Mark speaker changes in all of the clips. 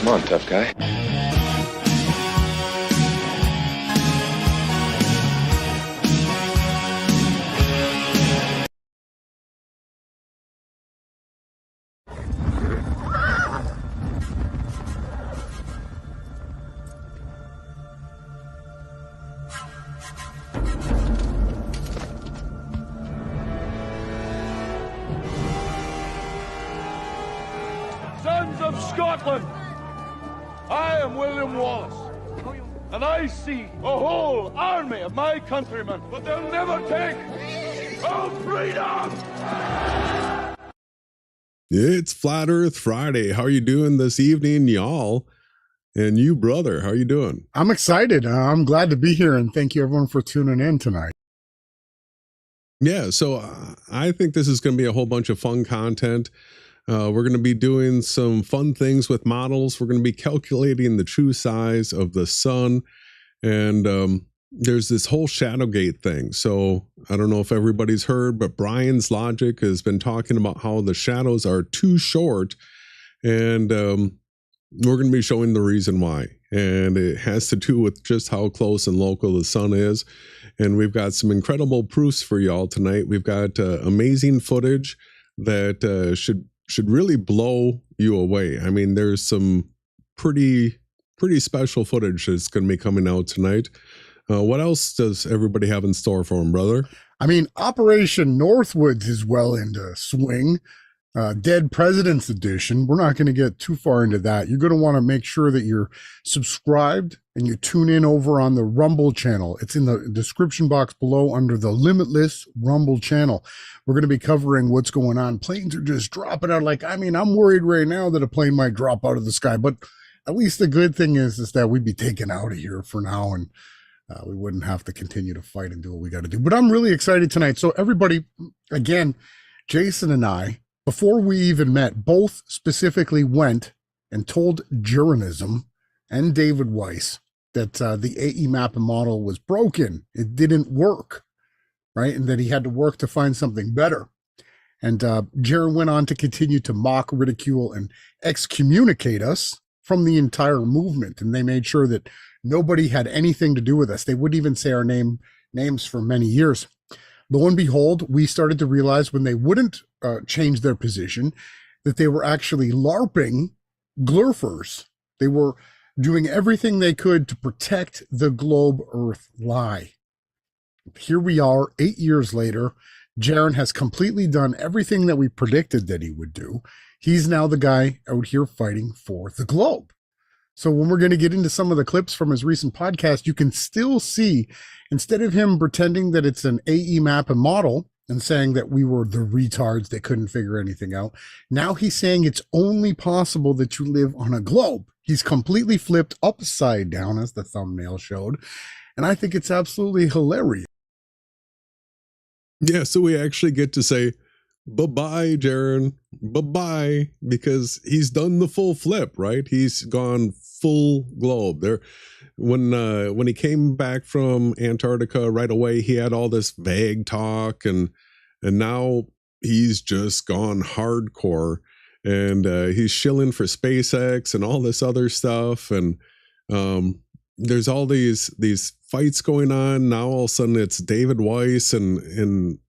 Speaker 1: Come on, tough guy.
Speaker 2: Sons of Scotland, I am William Wallace, and I see a whole army of my countrymen, but they'll never take our freedom!
Speaker 3: It's Flat Earth Friday. How are you doing this evening, y'all? And you, brother, how are you doing?
Speaker 4: I'm excited. I'm glad to be here, and thank you everyone for tuning in tonight.
Speaker 3: Yeah, so I think this is going to be a whole bunch of fun content. We're going to be doing some fun things with models. We're going to be calculating the true size of the sun. And there's this whole Shadowgate thing. So I don't know if everybody's heard, but Brian's Logic has been talking about how the shadows are too short. And we're going to be showing the reason why. And it has to do with just how close and local the sun is. And we've got some incredible proofs for y'all tonight. We've got amazing footage that should really blow you away. I mean, there's some pretty special footage that's going to be coming out tonight. What else does everybody have in store for them, brother?
Speaker 4: I mean, Operation Northwoods is well into swing. Dead Presidents Edition. We're not going to get too far into that. You're going to want to make sure that you're subscribed and you tune in over on the Rumble channel. It's in the description box below under the Limitless Rumble channel. We're going to be covering what's going on. Planes are just dropping out. I'm worried right now that a plane might drop out of the sky, but at least the good thing is that we'd be taken out of here for now, and we wouldn't have to continue to fight and do what we got to do. But I'm really excited tonight. So everybody, again, Jason and I, before we even met, both specifically went and told Jeranism and David Weiss that the AE map and model was broken. It didn't work, right? And that he had to work to find something better. And Jaron went on to continue to mock, ridicule, and excommunicate us from the entire movement. And they made sure that nobody had anything to do with us. They wouldn't even say our names for many years. Lo and behold, we started to realize when they wouldn't change their position that they were actually LARPing glurfers. They were doing everything they could to protect the globe Earth lie. Here we are 8 years later. Jaron has completely done everything that we predicted that he would do. He's now the guy out here fighting for the globe. So when we're going to get into some of the clips from his recent podcast, you can still see, instead of him pretending that it's an AE map and model and saying that we were the retards that couldn't figure anything out, now he's saying it's only possible that you live on a globe. He's completely flipped upside down, as the thumbnail showed. And I think it's absolutely hilarious.
Speaker 3: Yeah, so we actually get to say, bye-bye, Jaron, bye-bye, because he's done the full flip, right? He's gone full globe. There, when he came back from Antarctica right away, he had all this vague talk, and now he's just gone hardcore, and he's shilling for SpaceX and all this other stuff, and there's all these fights going on. Now all of a sudden it's David Weiss and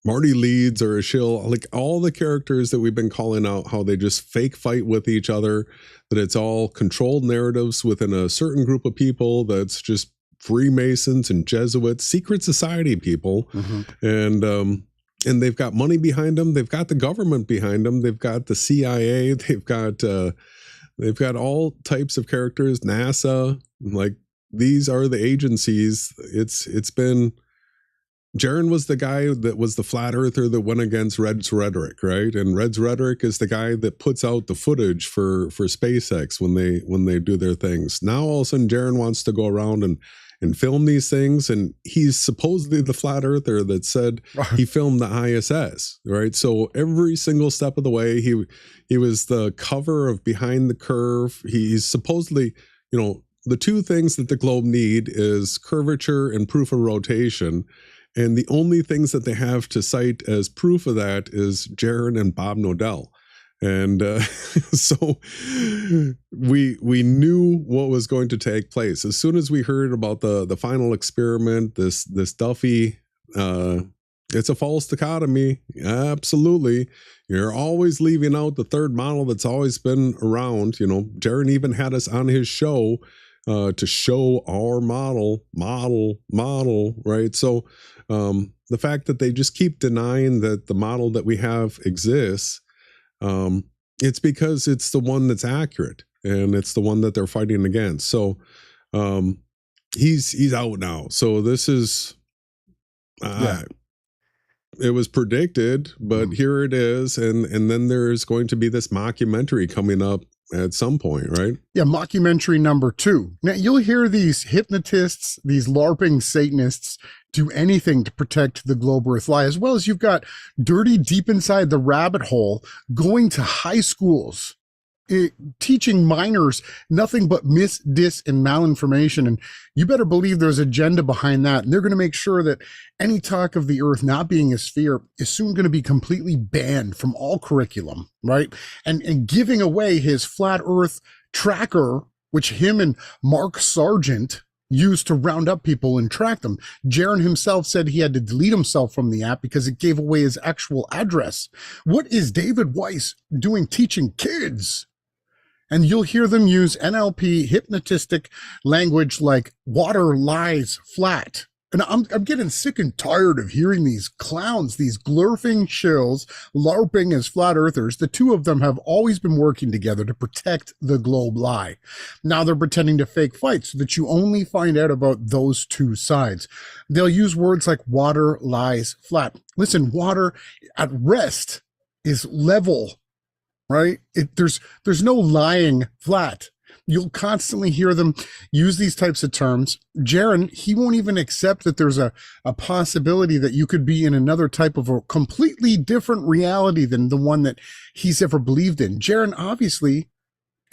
Speaker 3: Marty Leeds are a shill. Like all the characters that we've been calling out, how they just fake fight with each other, that it's all controlled narratives within a certain group of people that's just Freemasons and Jesuits, secret society people. Mm-hmm. And they've got money behind them. They've got the government behind them. They've got the CIA. They've got all types of characters, NASA. Like these are the agencies. It's been, Jaron was the guy that was the flat earther that went against Red's rhetoric, right? And Red's rhetoric is the guy that puts out the footage for SpaceX when they do their things. Now all of a sudden Jaron wants to go around and film these things, and he's supposedly the flat earther that said he filmed the ISS, right? So every single step of the way, he was the cover of Behind the Curve. He's supposedly, the two things that the globe need is curvature and proof of rotation. And the only things that they have to cite as proof of that is Jaron and Bob Nodell. And so we knew what was going to take place. As soon as we heard about the final experiment, this Duffy, it's a false dichotomy. Absolutely. You're always leaving out the third model that's always been around. Jaron even had us on his show to show our model, right? So the fact that they just keep denying that the model that we have exists, it's because it's the one that's accurate and it's the one that they're fighting against. So he's out now. So this is it was predicted, but here it is, and then there's going to be this mockumentary coming up at some point, right?
Speaker 4: Yeah, mockumentary number 2. Now you'll hear these hypnotists, these LARPing Satanists do anything to protect the globe Earth lie, as well as you've got dirty deep inside the rabbit hole going to high schools, teaching minors nothing but mis, dis, and malinformation. And you better believe there's agenda behind that. And they're going to make sure that any talk of the Earth not being a sphere is soon going to be completely banned from all curriculum, right? And giving away his flat Earth tracker, which him and Mark Sargent used to round up people and track them. Jaron himself said he had to delete himself from the app because it gave away his actual address. What is David Weiss doing teaching kids? And you'll hear them use NLP hypnotistic language like water lies flat. And I'm getting sick and tired of hearing these clowns, these glurfing shills, LARPing as flat earthers. The two of them have always been working together to protect the globe lie. Now they're pretending to fake fight so that you only find out about those two sides. They'll use words like water lies flat. Listen, water at rest is level, right? There's no lying flat. You'll constantly hear them use these types of terms. Jaron, he won't even accept that there's a possibility that you could be in another type of a completely different reality than the one that he's ever believed in. Jaron obviously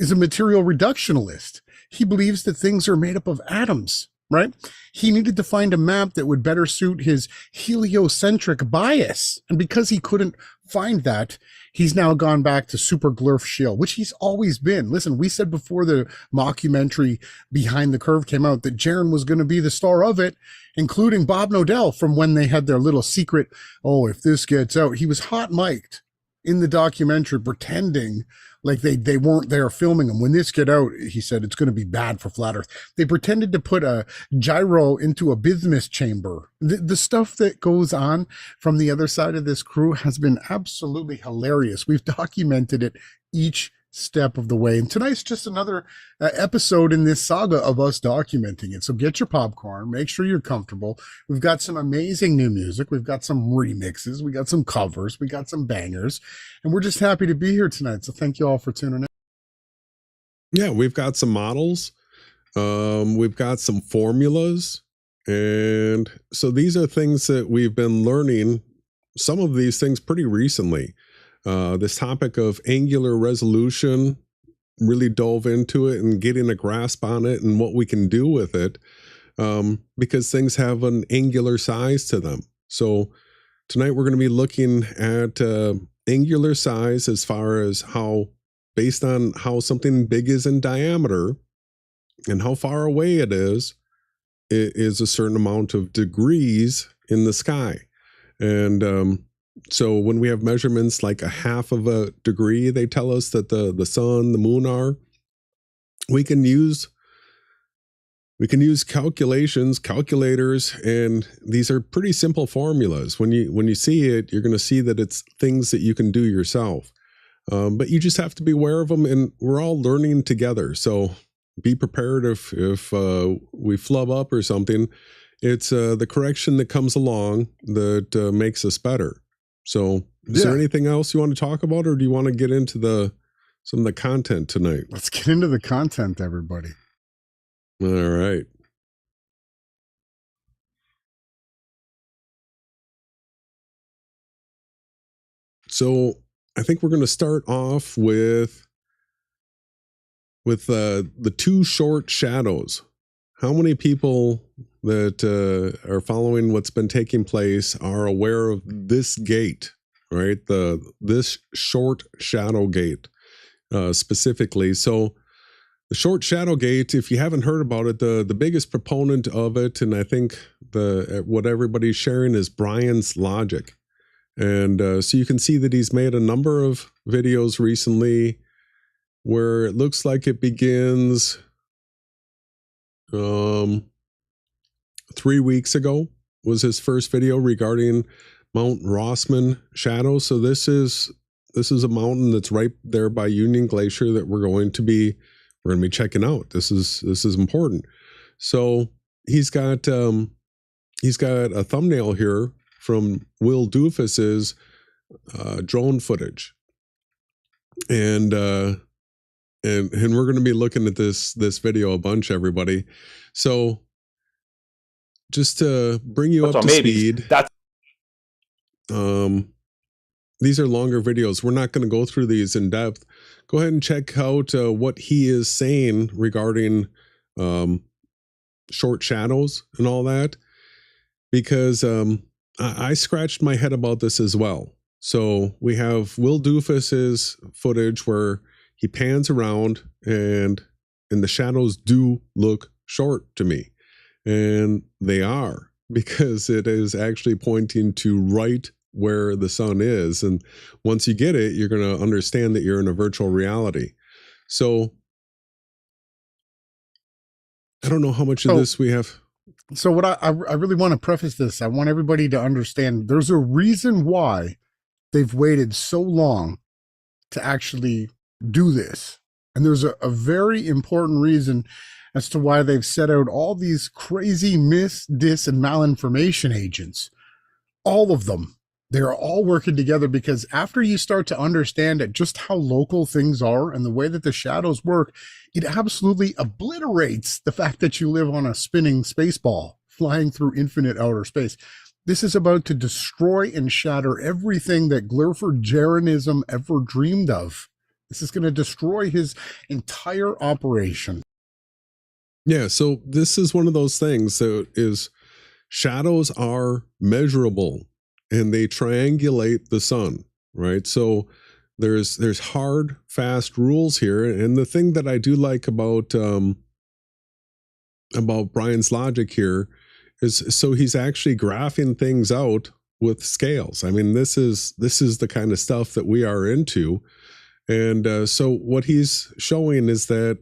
Speaker 4: is a material reductionist. He believes that things are made up of atoms, right? He needed to find a map that would better suit his heliocentric bias. And because he couldn't find that, he's now gone back to super glurf shill, which he's always been. Listen, we said before the mockumentary Behind the Curve came out that Jaron was going to be the star of it, including Bob Nodell from when they had their little secret, oh, if this gets out. He was hot mic'd in the documentary pretending like they weren't there filming him. When this get out, he said, it's going to be bad for flat Earth. They pretended to put a gyro into a bismuth chamber. The stuff that goes on from the other side of this crew has been absolutely hilarious. We've documented it each step of the way. And tonight's just another episode in this saga of us documenting it. So get your popcorn, make sure you're comfortable. We've got some amazing new music. We've got some remixes. We got some covers. We got some bangers. And we're just happy to be here tonight. So thank you all for tuning in.
Speaker 3: Yeah, we've got some models. We've got some formulas. And so these are things that we've been learning, some of these things pretty recently. This topic of angular resolution, really dove into it and getting a grasp on it and what we can do with it, because things have an angular size to them. So tonight we're going to be looking at angular size as far as how, based on how something big is in diameter and how far away it is a certain amount of degrees in the sky. And so when we have measurements like a half of a degree, they tell us that the sun, the moon are, we can use calculators, and these are pretty simple formulas. When you see it, you're going to see that it's things that you can do yourself. But you just have to be aware of them, and we're all learning together. So be prepared if we flub up or something. It's the correction that comes along that makes us better. So is there anything else you want to talk about, or do you want to get into some of the content tonight?
Speaker 4: Let's get into the content, everybody.
Speaker 3: All right. So I think we're going to start off with the two short shadows. How many people that are following what's been taking place are aware of this gate, right? This short shadow gate specifically. So the short shadow gate, if you haven't heard about it, the biggest proponent of it, and I think what everybody's sharing, is Brian's logic. And so you can see that he's made a number of videos recently where it looks like it begins 3 weeks ago was his first video regarding Mt Rossman shadow. So this is a mountain that's right there by Union Glacier that we're going to be checking out. This is important. So he's got a thumbnail here from Will Doofus's drone footage, and we're going to be looking at this video a bunch, everybody. So just to bring you up
Speaker 5: So
Speaker 3: to
Speaker 5: maybe
Speaker 3: speed.
Speaker 5: that's
Speaker 3: These are longer videos. We're not going to go through these in depth. Go ahead and check out what he is saying regarding short shadows and all that, because I scratched my head about this as well. So we have Will Doofus's footage where he pans around and the shadows do look short to me. And they are, because it is actually pointing to right where the sun is. And once you get it, you're going to understand that you're in a virtual reality. So I don't know how much of this we have.
Speaker 4: So what I really want to preface this, I want everybody to understand there's a reason why they've waited so long to actually do this. And there's a very important reason as to why they've set out all these crazy mis, dis, and malinformation agents. All of them. They're all working together, because after you start to understand just how local things are and the way that the shadows work, it absolutely obliterates the fact that you live on a spinning space ball flying through infinite outer space. This is about to destroy and shatter everything that Glurford Jeranism ever dreamed of. This is going to destroy his entire operation.
Speaker 3: Yeah, so this is one of those things that is, shadows are measurable and they triangulate the sun, right? So there's hard, fast rules here. And the thing that I do like about Brian's logic here is, so he's actually graphing things out with scales. I mean, this is the kind of stuff that we are into. And so what he's showing is that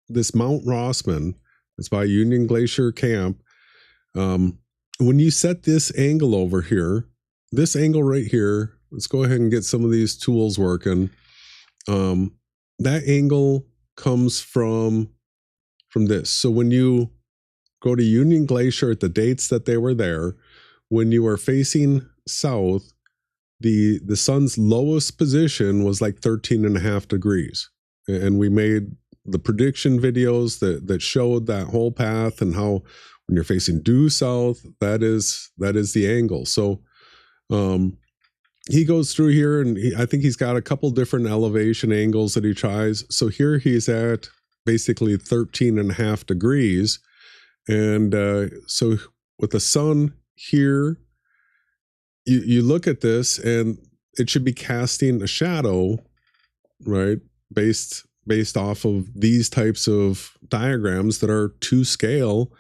Speaker 3: this Mt Rossman, it's by Union Glacier Camp. When you set this angle over here, this angle right here, let's go ahead and get some of these tools working. That angle comes from this. So when you go to Union Glacier at the dates that they were there, when you are facing south, the sun's lowest position was like 13.5 degrees. And we made the prediction videos that showed that whole path, and how when you're facing due south, that is the angle. So he goes through here, and I think he's got a couple different elevation angles that he tries. So here he's at basically 13.5 degrees. And so with the sun here, you look at this and it should be casting a shadow, right? Based off of these types of diagrams that are to scale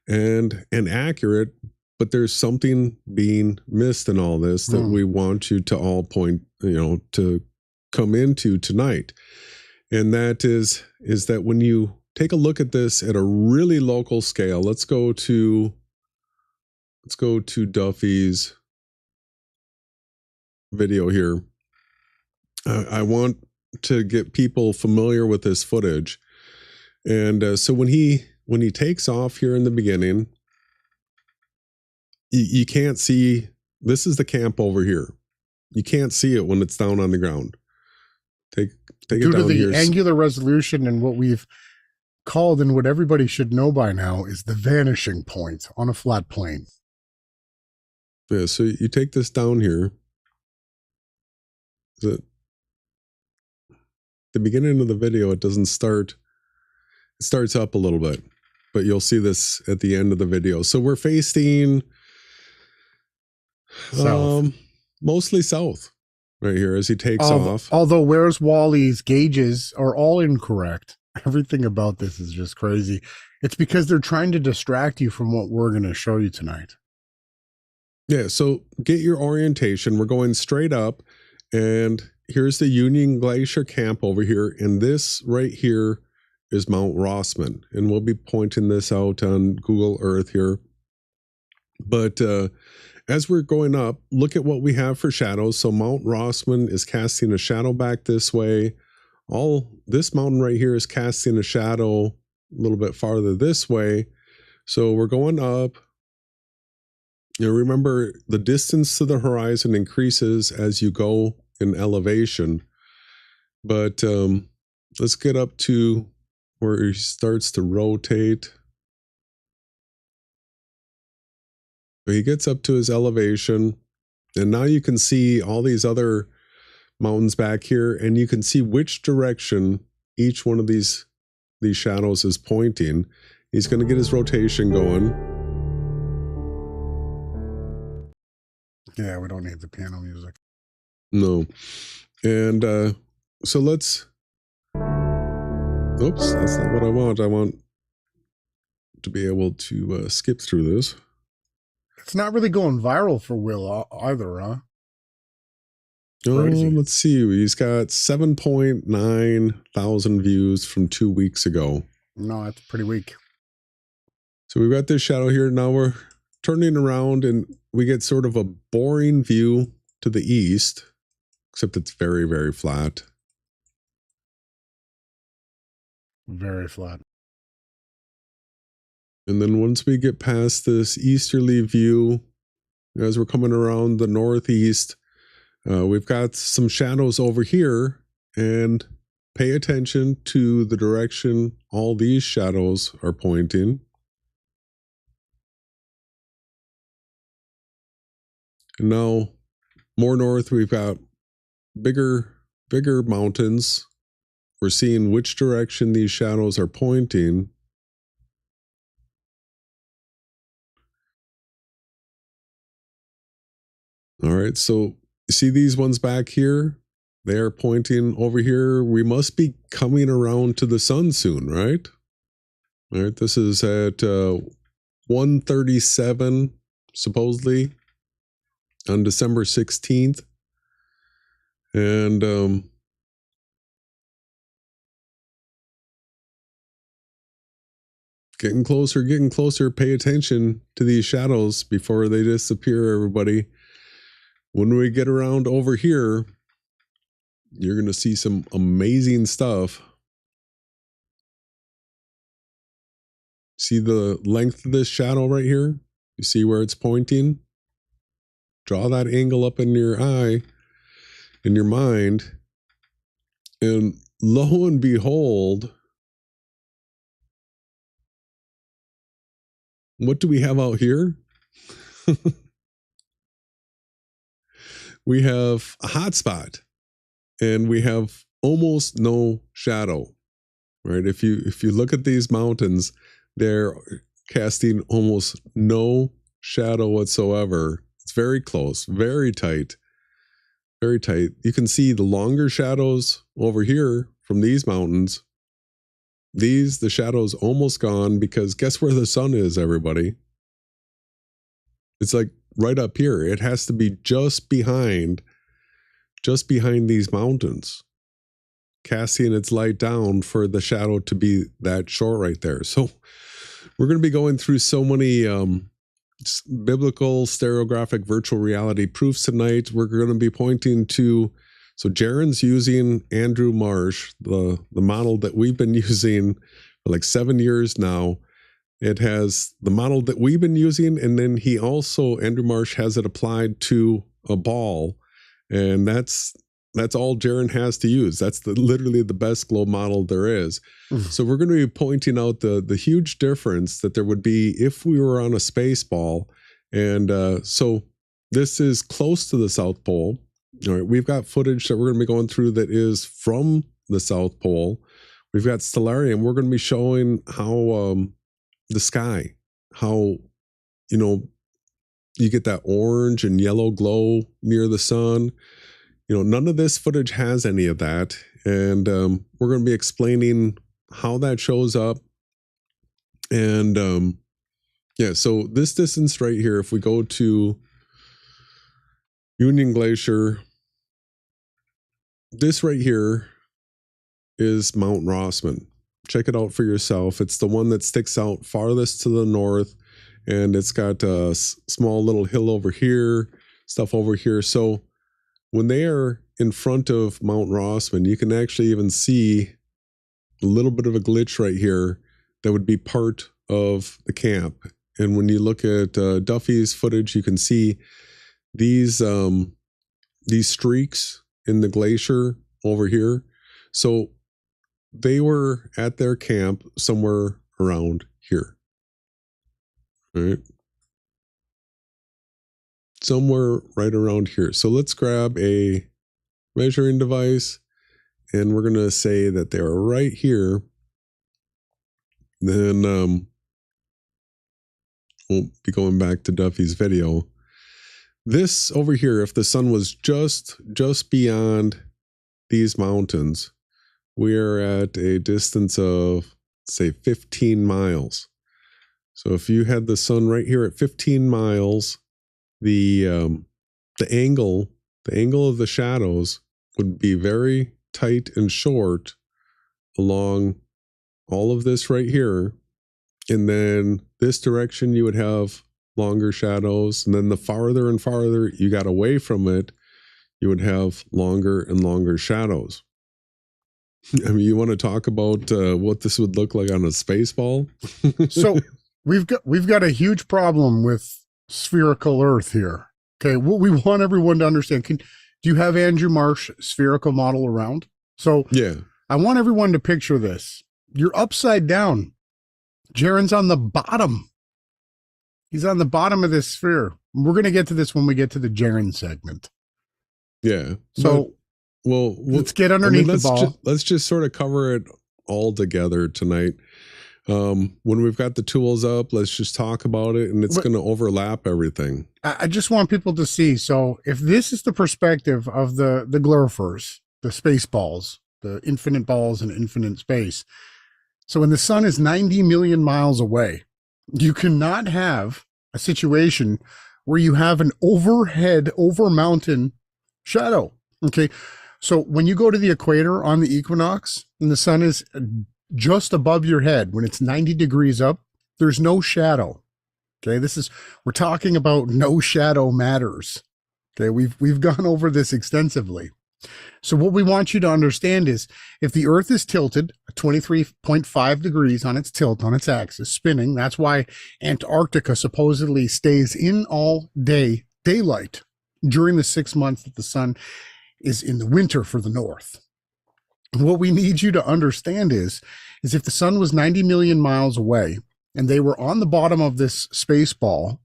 Speaker 3: and accurate, but there's something being missed in all this that we want you to all point, to come into tonight. And that is that when you take a look at this at a really local scale, let's go to Duffy's video here. I want to get people familiar with this footage. And so when he takes off here in the beginning, you can't see, this is the camp over here. You can't see it when it's down on the ground. Take it down here. Due to the
Speaker 4: angular resolution, and what we've called, and what everybody should know by now, is the vanishing point on a flat plane.
Speaker 3: Yeah, so you take this down here. The beginning of the video, it doesn't start. It starts up a little bit, but you'll see this at the end of the video. So we're facing
Speaker 4: south.
Speaker 3: Mostly south right here as he takes off.
Speaker 4: Although Where's Wally's gauges are all incorrect. Everything about this is just crazy. It's because they're trying to distract you from what we're going to show you tonight.
Speaker 3: Yeah, so get your orientation. We're going straight up, and here's the Union Glacier Camp over here, and this right here is Mt Rossman, and we'll be pointing this out on Google Earth here. But as we're going up, look at what we have for shadows. So Mt Rossman is casting a shadow back this way. All this mountain right here is casting a shadow a little bit farther this way. So we're going up. Remember, the distance to the horizon increases as you go in elevation. But let's get up to where he starts to rotate. He gets up to his elevation, and now you can see all these other mountains back here, and you can see which direction each one of these shadows is pointing. He's going to get his rotation going.
Speaker 4: Yeah, we don't need the piano music.
Speaker 3: No. And so let's... Oops, that's not what I want. I want to be able to skip through this.
Speaker 4: It's not really going viral for Will either, huh?
Speaker 3: Oh, let's see. He's got 7.9 thousand views from 2 weeks ago.
Speaker 4: No, that's pretty weak.
Speaker 3: So we've got this shadow here. Now we're turning around and we get sort of a boring view to the east, except it's very, very flat.
Speaker 4: Very flat.
Speaker 3: And then once we get past this easterly view, as we're coming around the northeast, we've got some shadows over here, and pay attention to the direction all these shadows are pointing. And now more north, we've got bigger mountains. We're seeing which direction these shadows are pointing. All right, so see these ones back here? They are pointing over here. We must be coming around to the sun soon, right? All right, this is at 1:37, supposedly, on December 16th. And getting closer. Pay attention to these shadows before they disappear, everybody. When we get around over here, you're going to see some amazing stuff. See the length of this shadow right here? You see where it's pointing? Draw that angle up in your eye, in your mind, and lo and behold, what do we have out here? We have a hot spot, and we have almost no shadow, right? If you look at these mountains, they're casting almost no shadow whatsoever. It's very close, very tight, very tight. You can see the longer shadows over here from these mountains. The shadow's almost gone, because guess where the sun is, everybody? It's like right up here. It has to be just behind these mountains, casting its light down for the shadow to be that short right there. So we're going to be going through so many biblical stereographic virtual reality proofs tonight. We're going to be pointing to, so Jaren's using Andrew Marsh, the model that we've been using for like 7 years now. It has the model that we've been using, and then Andrew Marsh has it applied to a ball, and that's all Jaren has to use. That's literally the best globe model there is. So we're going to be pointing out the huge difference that there would be if we were on a space ball. And so this is close to the South Pole. All right, we've got footage that we're going to be going through that is from the South Pole. We've got stellarium. We're going to be showing how the sky, how, you get that orange and yellow glow near the sun. None of this footage has any of that. And we're going to be explaining how that shows up. And yeah, so this distance right here, if we go to Union Glacier, this right here is Mt Rossman. Check it out for yourself. It's the one that sticks out farthest to the north, and it's got a small little hill over here, stuff over here. So when they are in front of Mt Rossman, you can actually even see a little bit of a glitch right here that would be part of the camp. And when you look at Duffy's footage, you can see these streaks in the glacier over here. So they were at their camp somewhere around here. All right. somewhere right around here. So let's grab a measuring device, and we're going to say that they are right here. Then we'll be going back to Duffy's video. This over here, if the sun was just beyond these mountains, we are at a distance of, say, 15 miles. So if you had the sun right here at 15 miles, the angle of the shadows would be very tight and short along all of this right here. And then this direction you would have longer shadows, and then the farther and farther you got away from it, you would have longer and longer shadows. I mean, you want to talk about what this would look like on a space ball?
Speaker 4: So we've got a huge problem with spherical Earth here. Okay, what we want everyone to understand. Do you have Andrew Marsh spherical model around? So
Speaker 3: yeah,
Speaker 4: I want everyone to picture this. You're upside down. Jaren's on the bottom. He's on the bottom of this sphere. We're going to get to this when we get to the Jaren segment.
Speaker 3: Yeah.
Speaker 4: So,
Speaker 3: well,
Speaker 4: let's get underneath the ball.
Speaker 3: Let's just sort of cover it all together tonight. When we've got the tools up, let's just talk about it, and it's going to overlap everything.
Speaker 4: I just want people to see. So if this is the perspective of the glurfers, the space balls, the infinite balls in infinite space. So when the sun is 90 million miles away, you cannot have a situation where you have an overhead, over mountain shadow. Okay. So when you go to the equator on the equinox and the sun is just above your head, when it's 90 degrees up, there's no shadow. Okay. We're talking about no shadow matters. Okay. We've gone over this extensively. So what we want you to understand is if the Earth is tilted 23.5 degrees on its tilt, on its axis, spinning, that's why Antarctica supposedly stays in all day daylight during the 6 months that the sun is in the winter for the North. What we need you to understand is if the sun was 90 million miles away and they were on the bottom of this space ball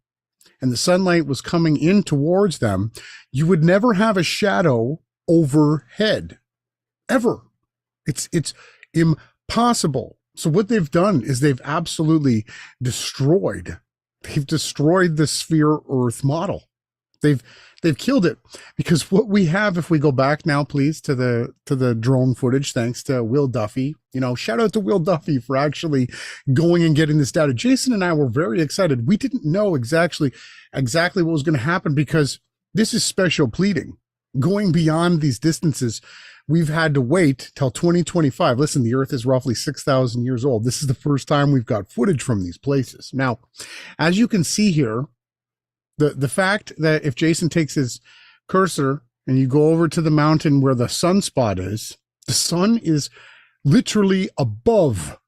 Speaker 4: and the sunlight was coming in towards them, you would never have a shadow overhead, ever. It's impossible. So what they've done is they've absolutely destroyed the sphere Earth model. They've killed it, because what we have, if we go back now, please, to the drone footage, thanks to Will Duffy, shout out to Will Duffy for actually going and getting this data. Jason and I were very excited. We didn't know exactly what was going to happen, because this is special pleading. Going beyond these distances, we've had to wait till 2025. Listen, the Earth is roughly 6,000 years old. This is the first time we've got footage from these places. Now, as you can see here, the fact that if Jason takes his cursor and you go over to the mountain where the sunspot is, the sun is literally above.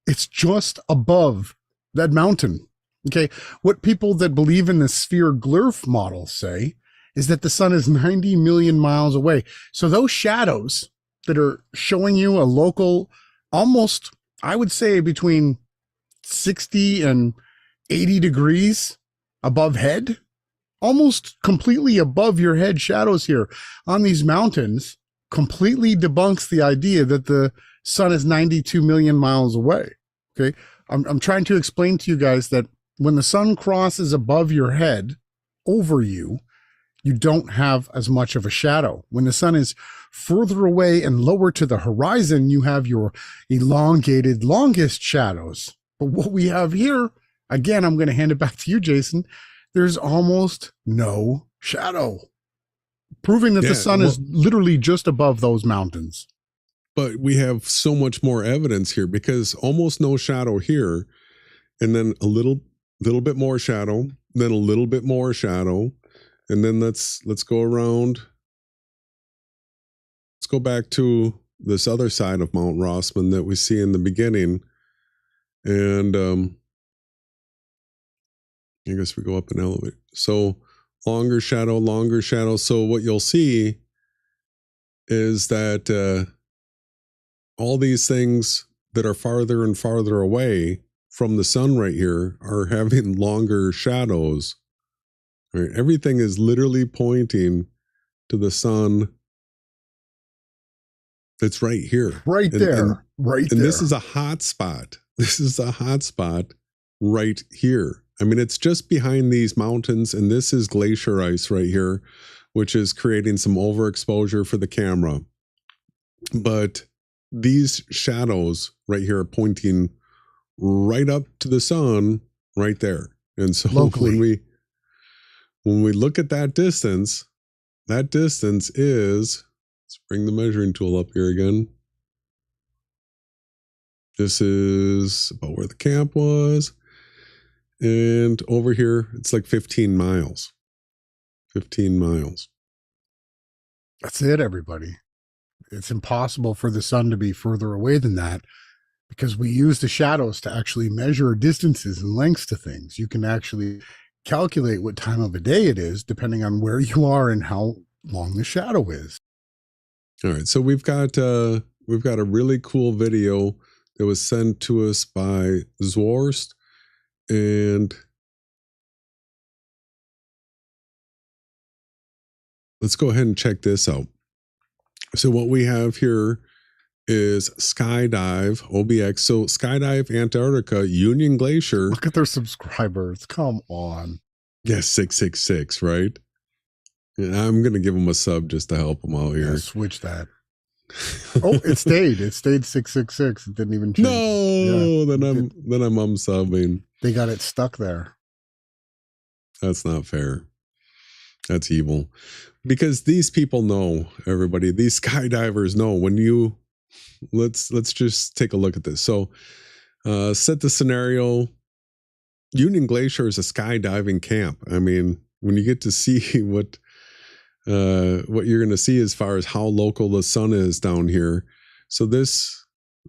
Speaker 4: It's just above that mountain. Okay. What people that believe in the sphere glurf model say is that the sun is 90 million miles away. So those shadows that are showing you a local, almost, I would say, between 60 and 80 degrees above head, almost completely above your head shadows here on these mountains, completely debunks the idea that the sun is 92 million miles away. Okay. I'm trying to explain to you guys that when the sun crosses above your head, over you, you don't have as much of a shadow. When the sun is further away and lower to the horizon, you have your elongated, longest shadows. But what we have here, again, I'm going to hand it back to you, Jason. There's almost no shadow, proving that the sun is literally just above those mountains.
Speaker 3: But we have so much more evidence here, because almost no shadow here, and then a little bit more shadow, then a little bit more shadow. And then let's go around. Let's go back to this other side of Mt Rossman that we see in the beginning. And I guess we go up an elevator. So longer shadow, longer shadow. So what you'll see is that all these things that are farther and farther away from the sun right here are having longer shadows Right? Everything is literally pointing to the sun that's right here.
Speaker 4: Right there. Right there.
Speaker 3: And this is a hot spot. This is a hot spot right here. I mean, it's just behind these mountains, and this is glacier ice right here, which is creating some overexposure for the camera. But these shadows right here are pointing right up to the sun right there. And so
Speaker 4: Locally.
Speaker 3: when we look at that distance is, let's bring the measuring tool up here again. This is about where the camp was. And over here, it's like 15 miles. 15 miles.
Speaker 4: That's it, everybody. It's impossible for the sun to be further away than that because we use the shadows to actually measure distances and lengths to things. You can actually calculate what time of the day it is depending on where you are and how long the shadow is.
Speaker 3: All right, so we've got a really cool video that was sent to us by Zworst, and let's go ahead and check this out. So what we have here is Skydive, OBX. So Skydive Antarctica, Union Glacier.
Speaker 4: Look at their subscribers. Come on.
Speaker 3: Yes, 666, right? Yeah, I'm going to give them a sub just to help them out here.
Speaker 4: Yeah, switch that. Oh, it stayed. It stayed 666. It didn't even change.
Speaker 3: No, then I'm unsubbing.
Speaker 4: They got it stuck there.
Speaker 3: That's not fair. That's evil. Because these people know, everybody, these skydivers know when you, let's just take a look at this. So set the scenario. Union Glacier is a skydiving camp. I mean, when you get to see what you're going to see as far as how local the sun is down here. So this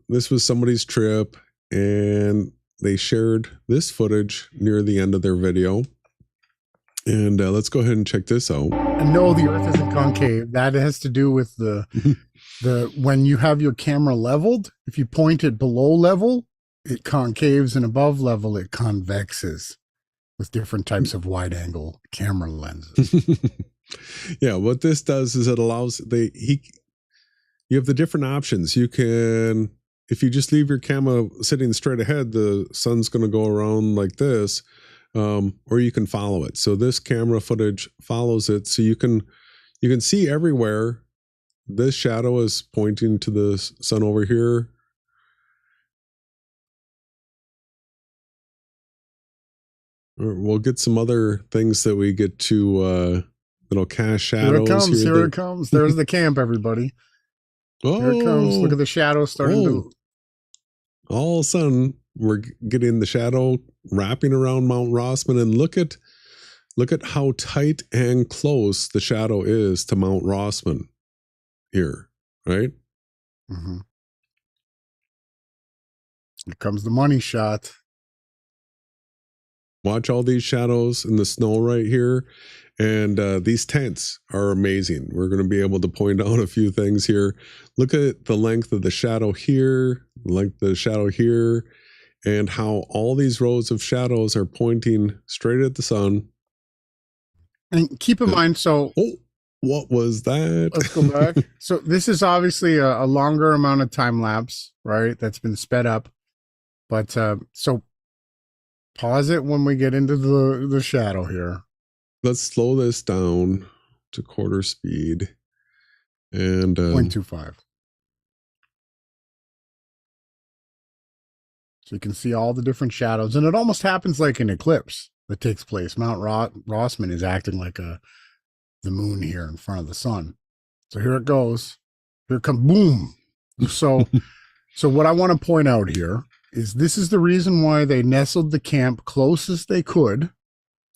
Speaker 3: was somebody's trip, and they shared this footage near the end of their video. And let's go ahead and check this out.
Speaker 4: And no, the Earth isn't concave. That has to do with the when you have your camera leveled, if you point it below level, it concaves, and above level, it convexes with different types of wide angle camera lenses.
Speaker 3: Yeah, what this does is it allows you have the different options. You can, if you just leave your camera sitting straight ahead, the sun's going to go around like this, or you can follow it. So this camera footage follows it, so you can see everywhere. This shadow is pointing to the sun over here. We'll get some other things that we get to little cast shadows.
Speaker 4: Here it comes. There's the camp, everybody.
Speaker 3: Oh,
Speaker 4: here it comes. Look at the shadow starting to.
Speaker 3: All of a sudden, we're getting the shadow wrapping around Mt Rossman, and look at how tight and close the shadow is to Mt Rossman here, right?
Speaker 4: Mm-hmm. Here comes the money shot.
Speaker 3: Watch all these shadows in the snow right here. And these tents are amazing. We're going to be able to point out a few things here. Look at the length of the shadow here, the length of the shadow here, and how all these rows of shadows are pointing straight at the sun.
Speaker 4: And keep in mind, so...
Speaker 3: Oh, what was that?
Speaker 4: Let's go back. So this is obviously a longer amount of time lapse, right? That's been sped up. But so pause it when we get into the shadow here.
Speaker 3: Let's slow this down to quarter speed and
Speaker 4: 0.25. So you can see all the different shadows, and it almost happens like an eclipse that takes place. Mt Rossman is acting like the moon here in front of the sun. So here it goes. Here comes boom. So what I want to point out here is this is the reason why they nestled the camp close as they could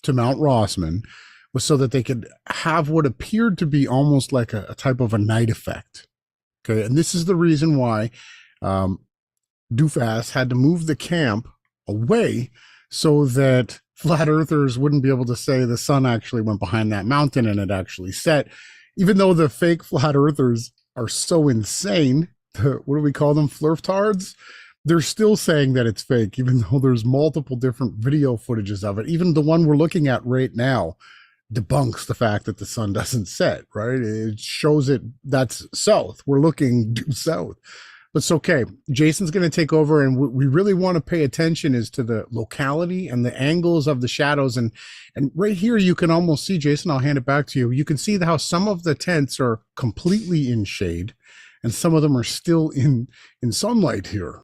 Speaker 4: to Mt Rossman, was so that they could have what appeared to be almost like a type of a night effect. Okay. And this is the reason why Doofus had to move the camp away so that flat earthers wouldn't be able to say the sun actually went behind that mountain and it actually set, even though the fake flat earthers are so insane. What do we call them? Flirtards. They're still saying that it's fake, even though there's multiple different video footages of it. Even the one we're looking at right now, debunks the fact that the sun doesn't set, right? It shows it that's south. We're looking due south. But it's okay. Jason's going to take over, and we really want to pay attention is to the locality and the angles of the shadows. And right here, you can almost see, Jason, I'll hand it back to you. You can see how some of the tents are completely in shade, and some of them are still in sunlight here.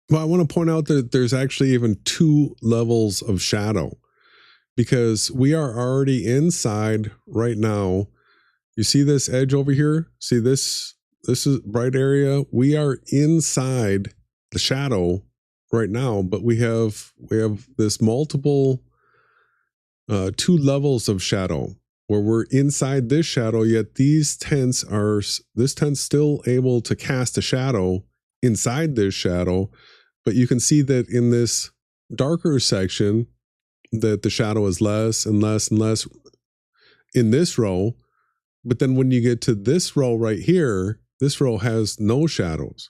Speaker 3: Well, I want to point out that there's actually even 2 levels of shadow, because we are already inside right now. You see this edge over here? See this? This is bright area. We are inside the shadow right now, but we have this multiple 2 levels of shadow where we're inside this shadow, yet this tent's still able to cast a shadow inside this shadow. But you can see that in this darker section that the shadow is less and less and less in this row. But then when you get to this row right here, this row has no shadows,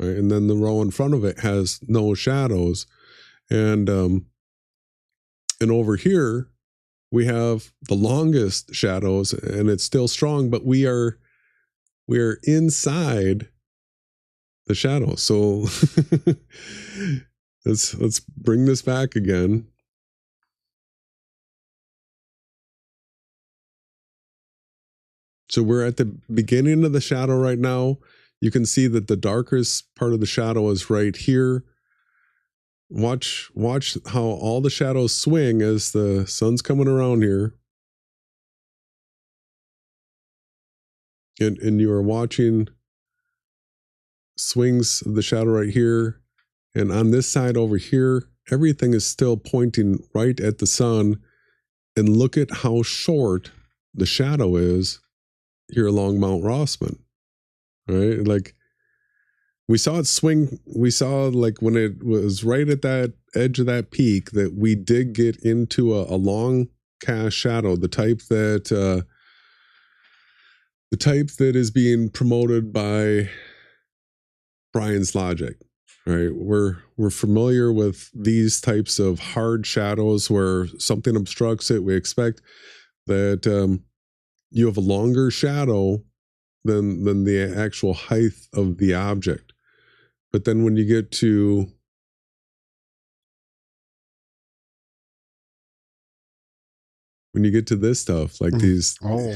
Speaker 3: right? And then the row in front of it has no shadows. And over here, we have the longest shadows, and it's still strong, but we are inside the shadow. So let's bring this back again. So we're at the beginning of the shadow right now. You can see that the darkest part of the shadow is right here. Watch how all the shadows swing as the sun's coming around here. And you are watching swings of the shadow right here. And on this side over here, everything is still pointing right at the sun. And look at how short the shadow is here along Mount Rossman, right? Like we saw it swing. We saw like when it was right at that edge of that peak that we did get into a long cast shadow, the type that is being promoted by Brian's logic, right? We're familiar with these types of hard shadows where something obstructs it. We expect that you have a longer shadow than the actual height of the object. But then when you get to this stuff, like these.
Speaker 4: Oh.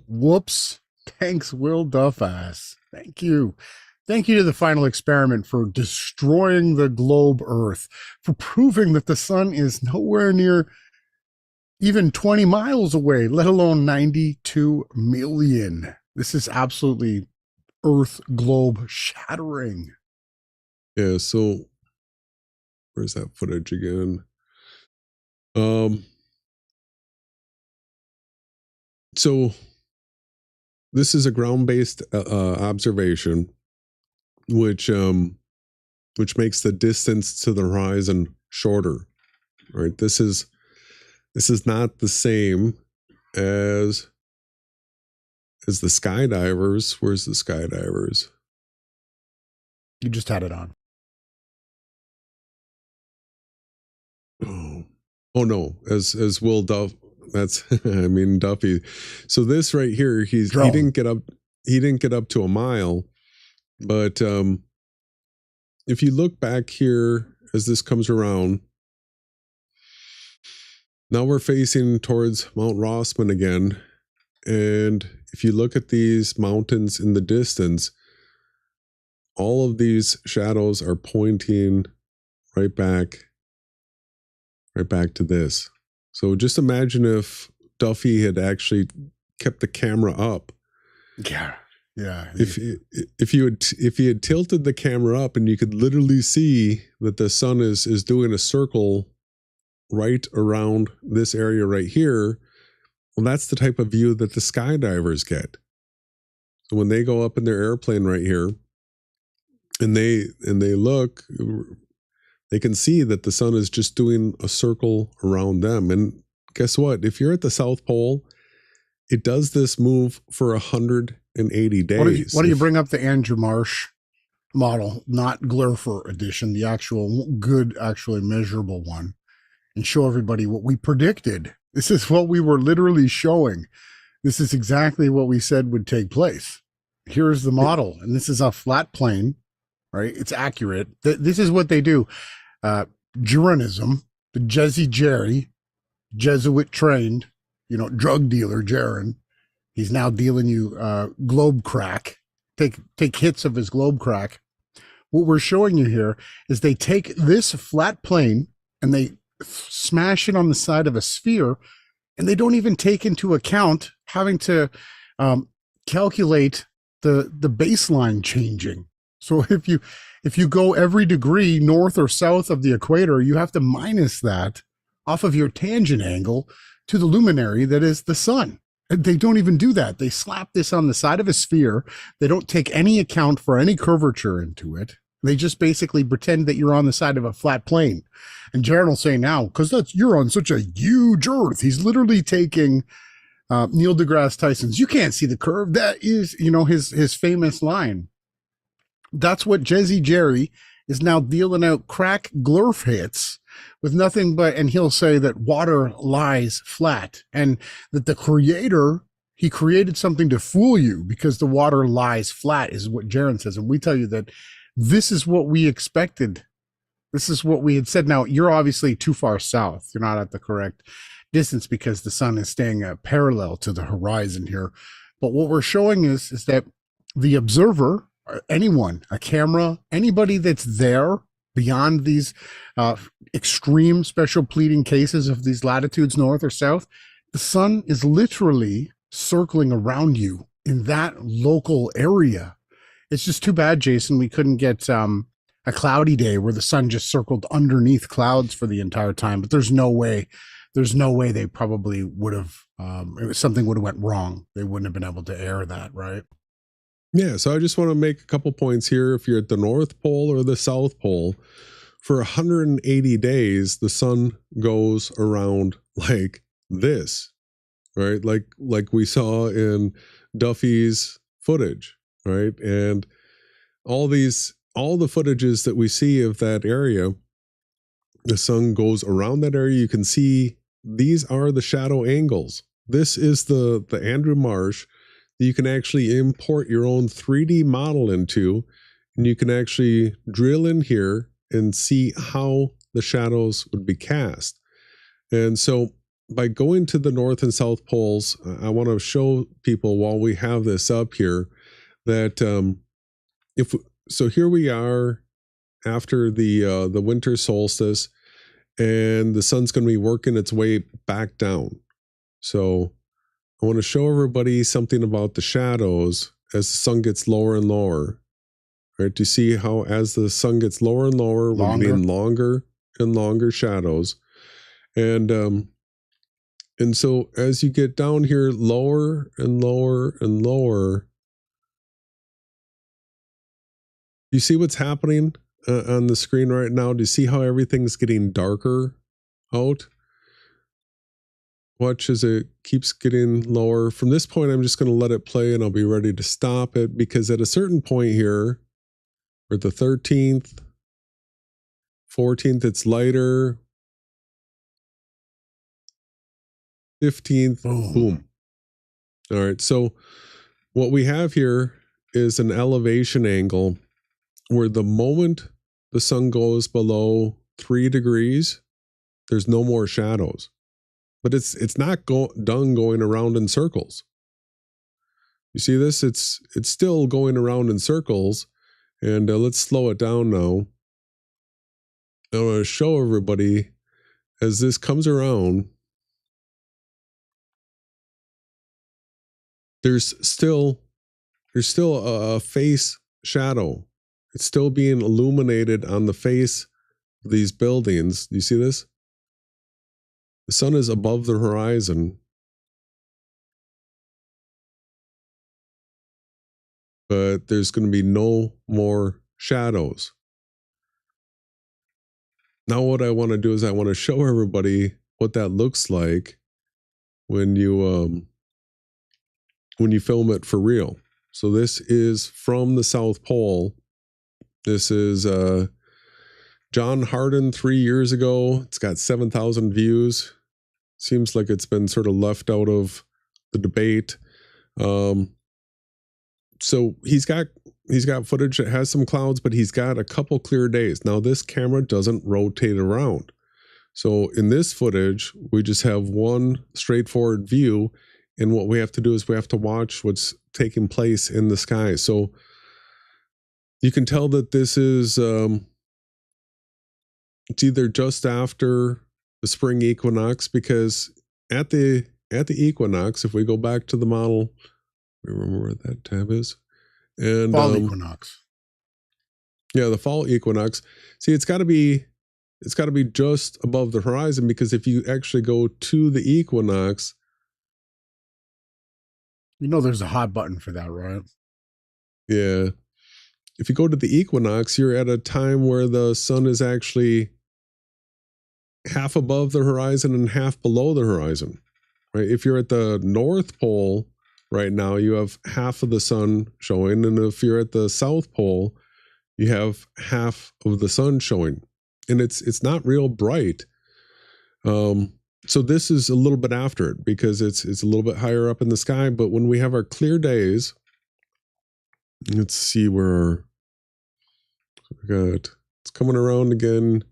Speaker 4: Whoops. Thanks, Will Duffass. Thank you. Thank you to the final experiment for destroying the globe Earth, for proving that the sun is nowhere near even 20 miles away, let alone 92 million. This is absolutely Earth globe shattering.
Speaker 3: Yeah, so where's that footage again? So this is a ground-based observation, which makes the distance to the horizon shorter. Right? This is not the same as the skydivers. Where's the skydivers?
Speaker 4: You just had it on.
Speaker 3: Oh no, as Will Duff. That's I mean Duffy. So this right here, he didn't get up to a mile, but if you look back here as this comes around, now we're facing towards Mount Rossman again. And if you look at these mountains in the distance, all of these shadows are pointing right back to this. So just imagine if Duffy had actually kept the camera up.
Speaker 4: Yeah.
Speaker 3: If he had tilted the camera up, and you could literally see that the sun is doing a circle right around this area right here. Well, that's the type of view that the skydivers get. So when they go up in their airplane right here, and they look, they can see that the sun is just doing a circle around them. And guess what? If you're at the South Pole, it does this move for 180 days.
Speaker 4: Why do you bring up the Andrew Marsh model, not Glurfer edition, the actual good, actually measurable one? and show everybody what we predicted. This is what we were literally showing. This is exactly what we said would take place. Here's the model, and this is a flat plane, right? It's accurate. This is what they do. Jeranism, the Jerry, Jesuit trained, drug dealer Jaron. He's now dealing you globe crack. Take hits of his globe crack. What we're showing you here is they take this flat plane and they smash it on the side of a sphere, and they don't even take into account having to calculate the baseline changing. So if you go every degree north or south of the equator, you have to minus that off of your tangent angle to the luminary that is the sun. They don't even do that. They slap this on the side of a sphere. They don't take any account for any curvature into it. They just basically pretend that you're on the side of a flat plane. And Jaron will say now, because you're on such a huge Earth. He's literally taking Neil deGrasse Tyson's, you can't see the curve. That is, his famous line. That's what Jezzy Jerry is now dealing out crack glurf hits with nothing but, and he'll say that water lies flat, and that the creator, he created something to fool you because the water lies flat is what Jaron says. And we tell you that this is what we expected. This is what we had said. Now, you're obviously too far south. You're not at the correct distance because the sun is staying parallel to the horizon here. But what we're showing is that the observer, anyone, a camera, anybody that's there beyond these extreme special pleading cases of these latitudes north or south, the sun is literally circling around you in that local area. It's just too bad, Jason, we couldn't get a cloudy day where the sun just circled underneath clouds for the entire time. But there's no way they probably would have, something would have went wrong. They wouldn't have been able to air that, right?
Speaker 3: Yeah, so I just want to make a couple points here. If you're at the North Pole or the South Pole, for 180 days, the sun goes around like this, right? Like we saw in Duffy's footage, right? And all the footages that we see of that area, the sun goes around that area. You can see these are the shadow angles. This is the Andrew Marsh that you can actually import your own 3D model into, and you can actually drill in here and see how the shadows would be cast. And so by going to the North and South Poles, I want to show people while we have this up here that so here we are after the winter solstice, and the sun's going to be working its way back down. So I want to show everybody something about the shadows as the sun gets lower and lower. Right, to see how as the sun gets lower and lower, we're getting longer and longer shadows. And so as you get down here lower and lower and lower, you see what's happening on the screen right now? Do you see how everything's getting darker out? Watch as it keeps getting lower. From this point, I'm just going to let it play and I'll be ready to stop it, because at a certain point here, or the 13th, 14th, it's lighter. 15th, boom. All right, so what we have here is an elevation angle where the moment the sun goes below 3 degrees, there's no more shadows. But it's not done going around in circles. You see this? It's still going around in circles. And let's slow it down now. I want to show everybody as this comes around. There's still a face shadow. It's still being illuminated on the face of these buildings. Do you see this? The sun is above the horizon. But there's going to be no more shadows. Now what I want to do is I want to show everybody what that looks like when you film it for real. So this is from the South Pole. This is John Harden 3 years ago. It's got 7,000 views. Seems like it's been sort of left out of the debate. So he's got footage that has some clouds, but he's got a couple clear days. Now this camera doesn't rotate around. So in this footage, we just have one straightforward view. And what we have to do is we have to watch what's taking place in the sky. So you can tell that this is, it's either just after the spring equinox, because at the equinox, if we go back to the model, remember where that tab is, and
Speaker 4: fall equinox.
Speaker 3: Yeah, the fall equinox. See, it's got to be just above the horizon, because if you actually go to the equinox,
Speaker 4: you know, there's a hot button for that, right?
Speaker 3: Yeah. If you go to the equinox, you're at a time where the sun is actually half above the horizon and half below the horizon, right? If you're at the North Pole right now, you have half of the sun showing. And if you're at the South Pole, you have half of the sun showing. And it's not real bright. So this is a little bit after it, because it's a little bit higher up in the sky. But when we have our clear days, let's see where we got, it's coming around again.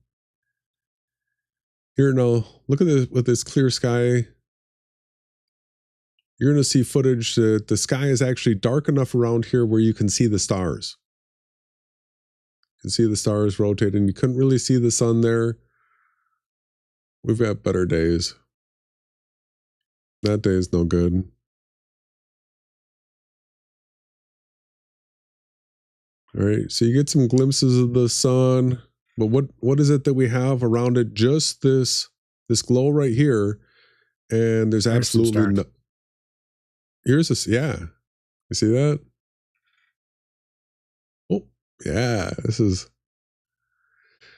Speaker 3: Here now, look at this with this clear sky. You're going to see footage that the sky is actually dark enough around here where you can see the stars. You can see the stars rotating. You couldn't really see the sun there. We've got better days. That day is no good. All right, so you get some glimpses of the sun, but what is it that we have around it? Just this glow right here, and there's absolutely no. Here's this, yeah. You see that? Oh, yeah. This is.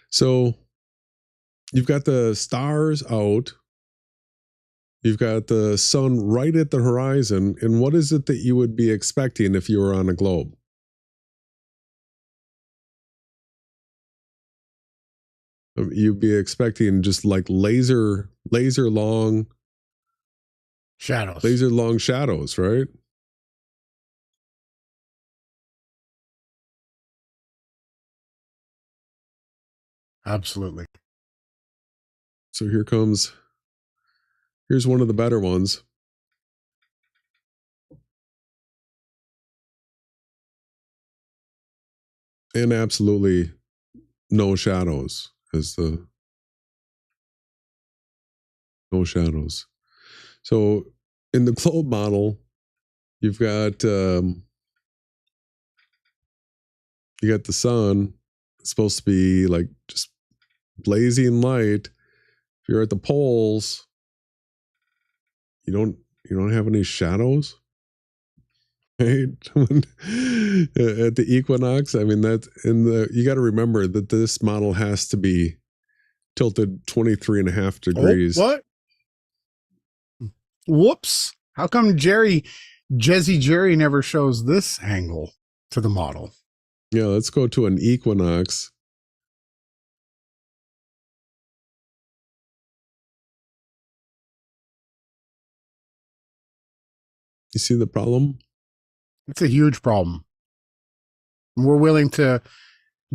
Speaker 3: So you've got the stars out. You've got the sun right at the horizon. And what is it that you would be expecting if you were on a globe? You'd be expecting just like laser long
Speaker 4: shadows.
Speaker 3: Laser long shadows, right?
Speaker 4: Absolutely.
Speaker 3: So here's one of the better ones. And absolutely no shadows. No shadows. So in the globe model, you've got the sun. It's supposed to be like just blazing light. If you're at the poles, you don't have any shadows. Right? At the equinox, I mean, you got to remember that this model has to be tilted 23.5 degrees.
Speaker 4: Oh, what? Whoops. How come Jesse Jerry never shows this angle to the model?
Speaker 3: Yeah, let's go to an equinox. You see the problem?
Speaker 4: It's a huge problem. We're willing to.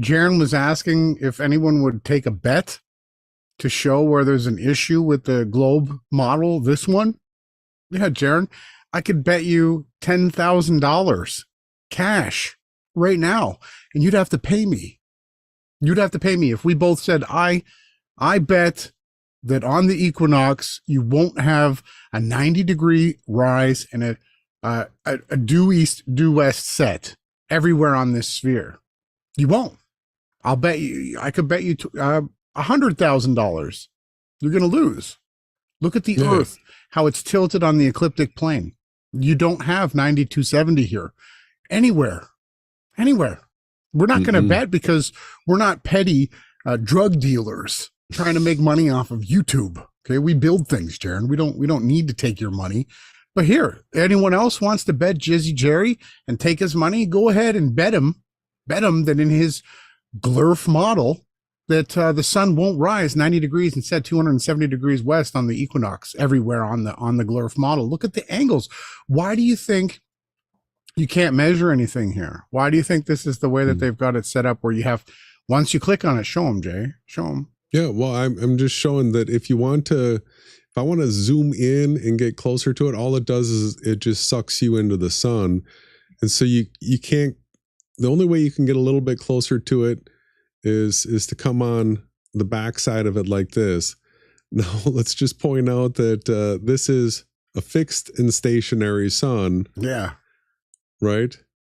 Speaker 4: Jaron was asking if anyone would take a bet to show where there's an issue with the globe model, this one. Yeah, Jaron, I could bet you $10,000 cash right now, and you'd have to pay me. You'd have to pay me if we both said, I bet that on the equinox, you won't have a 90-degree rise and a due east, due west set everywhere on this sphere. You won't. I'll bet you, I could bet you $100,000. You're going to lose. Look at the Earth, how it's tilted on the ecliptic plane. You don't have 9270 here. Anywhere. We're not going to bet because we're not petty drug dealers trying to make money off of YouTube. Okay. We build things, Jaron. We don't need to take your money. But here, anyone else wants to bet Jizzy Jerry and take his money, go ahead and bet him that in his glurf model, that the sun won't rise 90 degrees and set 270 degrees west on the equinox everywhere on the GLERF model. Look at the angles. Why do you think you can't measure anything here? Why do you think this is the way that they've got it set up, where you have, once you click on it, show them, Jay, show them.
Speaker 3: Yeah, well, I'm just showing that if I want to zoom in and get closer to it, all it does is it just sucks you into the sun. And so you can't, the only way you can get a little bit closer to it is to come on the backside of it like this. Now, let's just point out that this is a fixed and stationary sun.
Speaker 4: Yeah.
Speaker 3: Right?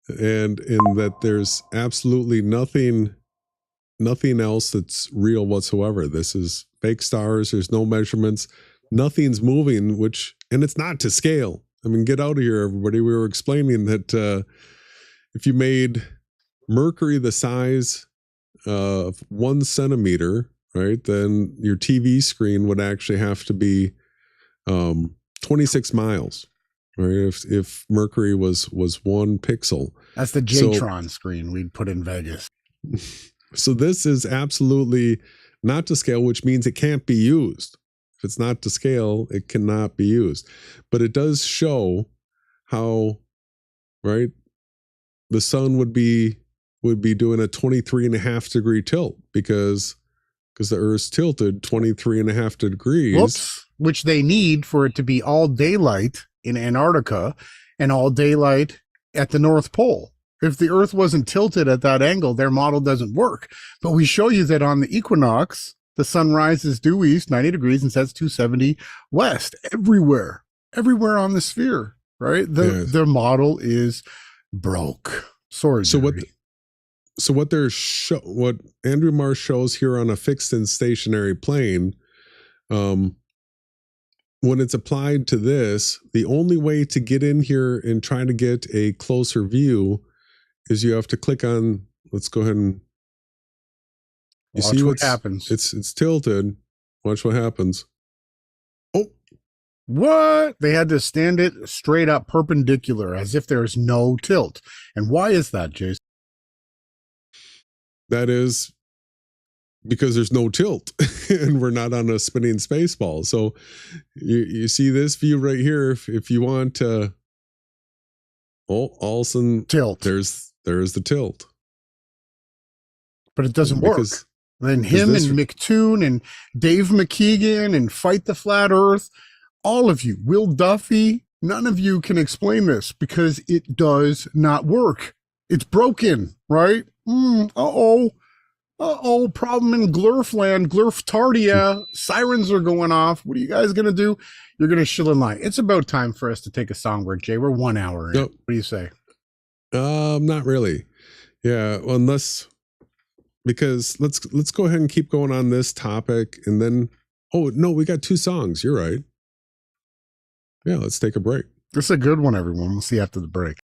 Speaker 3: And in that there's absolutely nothing else that's real whatsoever. This is fake stars. There's no measurements. Nothing's moving, and it's not to scale. I mean, get out of here, everybody. We were explaining that if you made Mercury the size of 1 centimeter, right, then your TV screen would actually have to be 26 miles, right? If Mercury was 1 pixel.
Speaker 4: That's the J-Tron screen we'd put in Vegas.
Speaker 3: So this is absolutely not to scale, which means it can't be used. If it's not to scale, it cannot be used. But it does show how, right, the sun would be doing a 23.5 degree tilt because the Earth's tilted 23.5 degrees.
Speaker 4: Whoops, which they need for it to be all daylight in Antarctica and all daylight at the North Pole. If the Earth wasn't tilted at that angle, their model doesn't work. But we show you that on the equinox, the sun rises due east 90 degrees and sets 270 west everywhere on the sphere, right? Their model is broke. Sorry, Jerry.
Speaker 3: So what Andrew Marsh shows here on a fixed and stationary plane, when it's applied to this, the only way to get in here and try to get a closer view is you have to click on, let's go ahead and
Speaker 4: watch what happens.
Speaker 3: It's tilted. Watch what happens. Oh,
Speaker 4: what? They had to stand it straight up perpendicular as if there's no tilt. And why is that, Jason?
Speaker 3: That is because there's no tilt and we're not on a spinning space ball. So you see this view right here. If you want to, all of a sudden,
Speaker 4: tilt.
Speaker 3: There's the tilt.
Speaker 4: But it doesn't work. Then him and McToon and Dave McKeegan and Fight the Flat Earth, all of you, Will Duffy, none of you can explain this because it does not work. It's broken, right? Problem in Glurfland, Glurftardia. Sirens are going off. What are you guys going to do? You're going to chill in line. It's about time for us to take a song break, Jay. We're 1 hour in.
Speaker 3: Yep.
Speaker 4: What do you say?
Speaker 3: Not really. Yeah, because let's go ahead and keep going on this topic, and then we got 2 songs. You're right. Yeah, let's take a break.
Speaker 4: This is a good one, everyone. We'll see you after the break.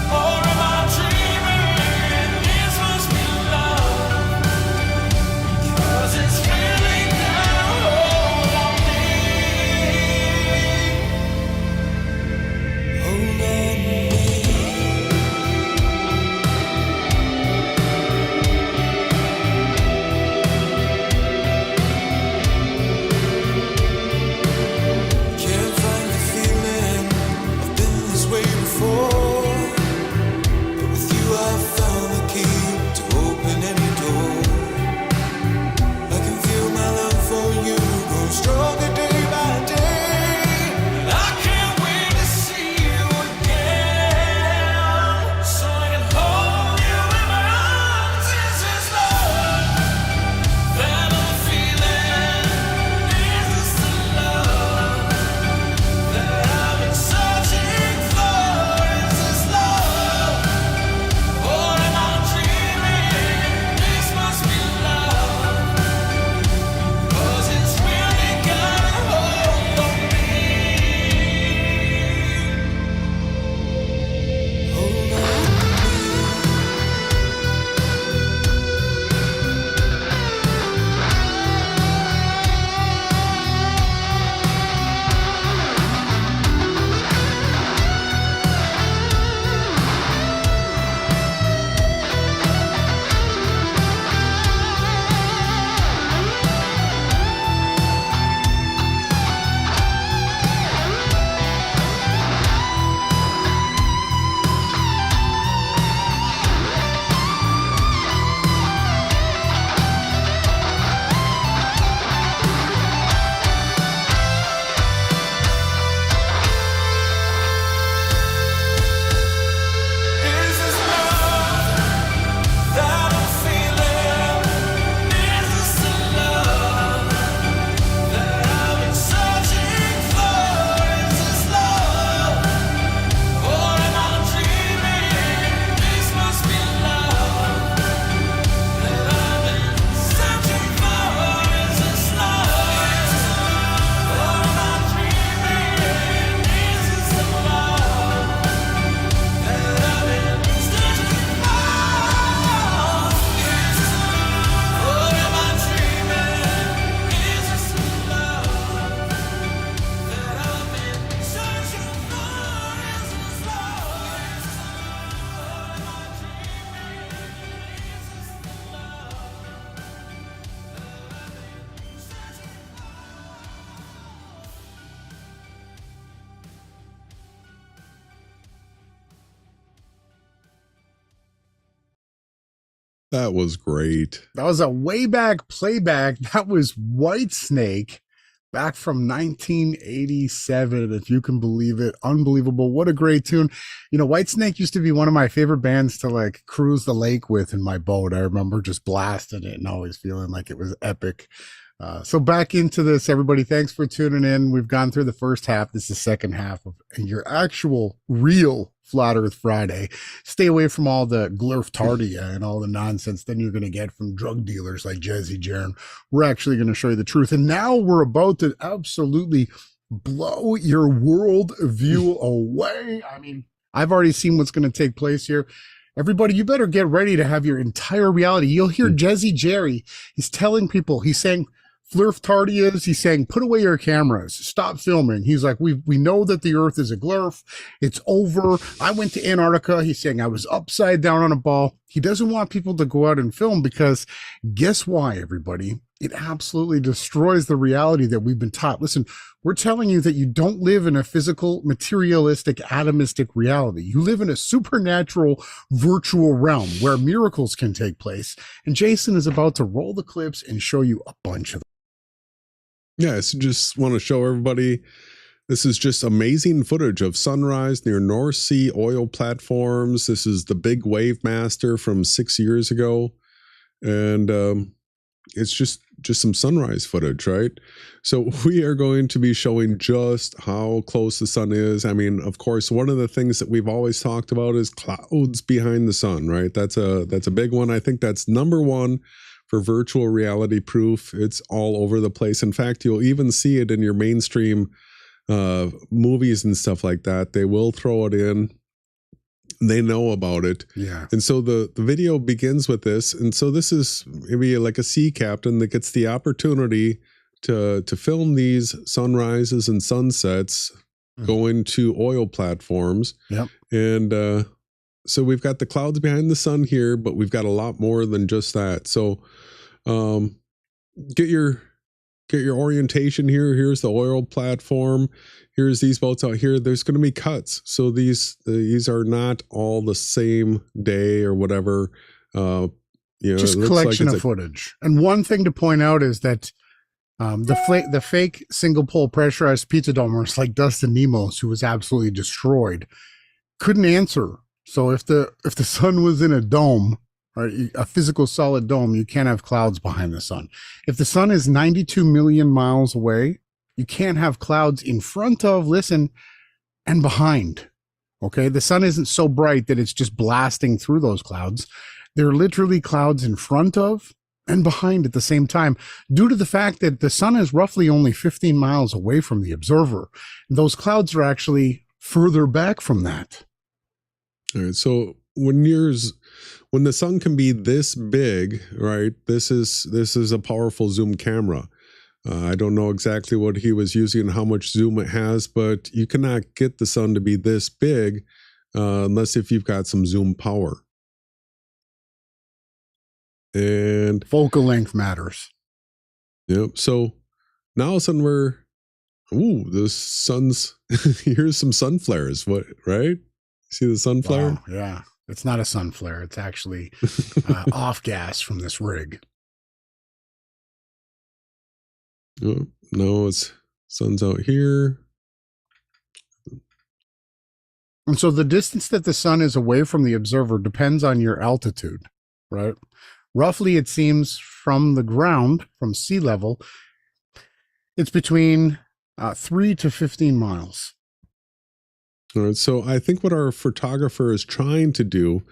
Speaker 5: Or am I before. But with you I found the key to open any door. I can feel my love for you grow stronger day by day. And I can't wait to see you again, so I can hold you in my arms. This is love that I'm feeling. This is the love that I've been searching for. Is this love, or am I dreaming? This must be love, 'cause it's really got a hold on me. Hold on. Is this love that I'm feeling? Is this the love that I've been searching for? Is this love, or am I dreaming? This must be love that I've been searching for. Is this love, or am I dreaming? Is this the love that I've been searching for? Is this love, or am I dreaming? Is this the love that I've been searching for? Is this love, or am I dreaming? Is this the love that I've been searching
Speaker 3: That was great.
Speaker 4: That was a way back playback. That was Whitesnake back from 1987, if you can believe it. Unbelievable. What a great tune. You know, Whitesnake used to be one of my favorite bands to like cruise the lake with in my boat. I remember just blasting it and always feeling like it was epic. So back into this, everybody. Thanks for tuning in. We've gone through the first half. This is the second half of your actual real Flat Earth Friday. Stay away from all the glurftardia and all the nonsense then you're going to get from drug dealers like Jesse Jaron. We're actually going to show you the truth. And now we're about to absolutely blow your world view away. I mean, I've already seen what's going to take place here. Everybody, you better get ready to have your entire reality. You'll hear Jesse Jerry. He's telling people, he's saying, Flurftardias, he's saying, put away your cameras, stop filming. He's like, we know that the earth is a glurf. It's over. I went to Antarctica. He's saying I was upside down on a ball. He doesn't want people to go out and film because guess why, everybody? It absolutely destroys the reality that we've been taught. Listen, we're telling you that you don't live in a physical, materialistic, atomistic reality. You live in a supernatural, virtual realm where miracles can take place. And Jason is about to roll the clips and show you a bunch of them.
Speaker 3: Yeah, so just want to show everybody, this is just amazing footage of sunrise near North Sea oil platforms. This is the big wave master from 6 years ago. And it's just some sunrise footage, right? So we are going to be showing just how close the sun is. I mean, of course, one of the things that we've always talked about is clouds behind the sun, right? That's a big one. I think that's number one for virtual reality proof. It's all over the place. In fact, you'll even see it in your mainstream movies and stuff like that. They will throw it in. They know about it.
Speaker 4: Yeah.
Speaker 3: And so the video begins with this. And so this is maybe like a sea captain that gets the opportunity to film these sunrises and sunsets going to oil platforms.
Speaker 4: Yep.
Speaker 3: And so we've got the clouds behind the sun here, but we've got a lot more than just that. So get your get your orientation here. Here's the oil platform. Here's these boats out here. There's going to be cuts. So these are not all the same day or whatever.
Speaker 4: Just collection of footage. And one thing to point out is that the fake single pole pressurized pizza domers like Dustin Nemos, who was absolutely destroyed, couldn't answer. So if the sun was in a dome, or a physical solid dome, you can't have clouds behind the sun. If the sun is 92 million miles away, you can't have clouds in front of, listen, and behind. Okay, the sun isn't so bright that it's just blasting through those clouds. There are literally clouds in front of and behind at the same time, due to the fact that the sun is roughly only 15 miles away from the observer. Those clouds are actually further back from that.
Speaker 3: All right, so when the sun can be this big, right? This is a powerful zoom camera. I don't know exactly what he was using, how much zoom it has, but you cannot get the sun to be this big unless if you've got some zoom power. And
Speaker 4: focal length matters.
Speaker 3: Yep. So now all of a sudden the sun's here's some sun flares. What, right? See the sun flare?
Speaker 4: Wow, yeah. It's not a sun flare. It's actually off gas from this rig.
Speaker 3: Oh, no, it's sun's out here.
Speaker 4: And so the distance that the sun is away from the observer depends on your altitude, right? Roughly, it seems from the ground, from sea level, it's between 3 to 15 miles.
Speaker 3: All right, so I think what our photographer is trying to do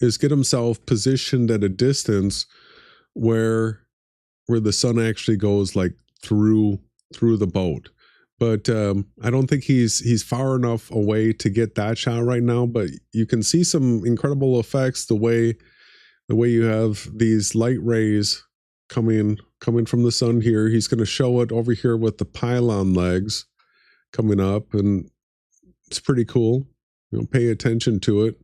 Speaker 3: is get himself positioned at a distance where the sun actually goes like through the boat. But I don't think he's far enough away to get that shot right now. But you can see some incredible effects the way you have these light rays coming from the sun here. He's going to show it over here with the pylon legs coming up, and it's pretty cool. Pay attention to it.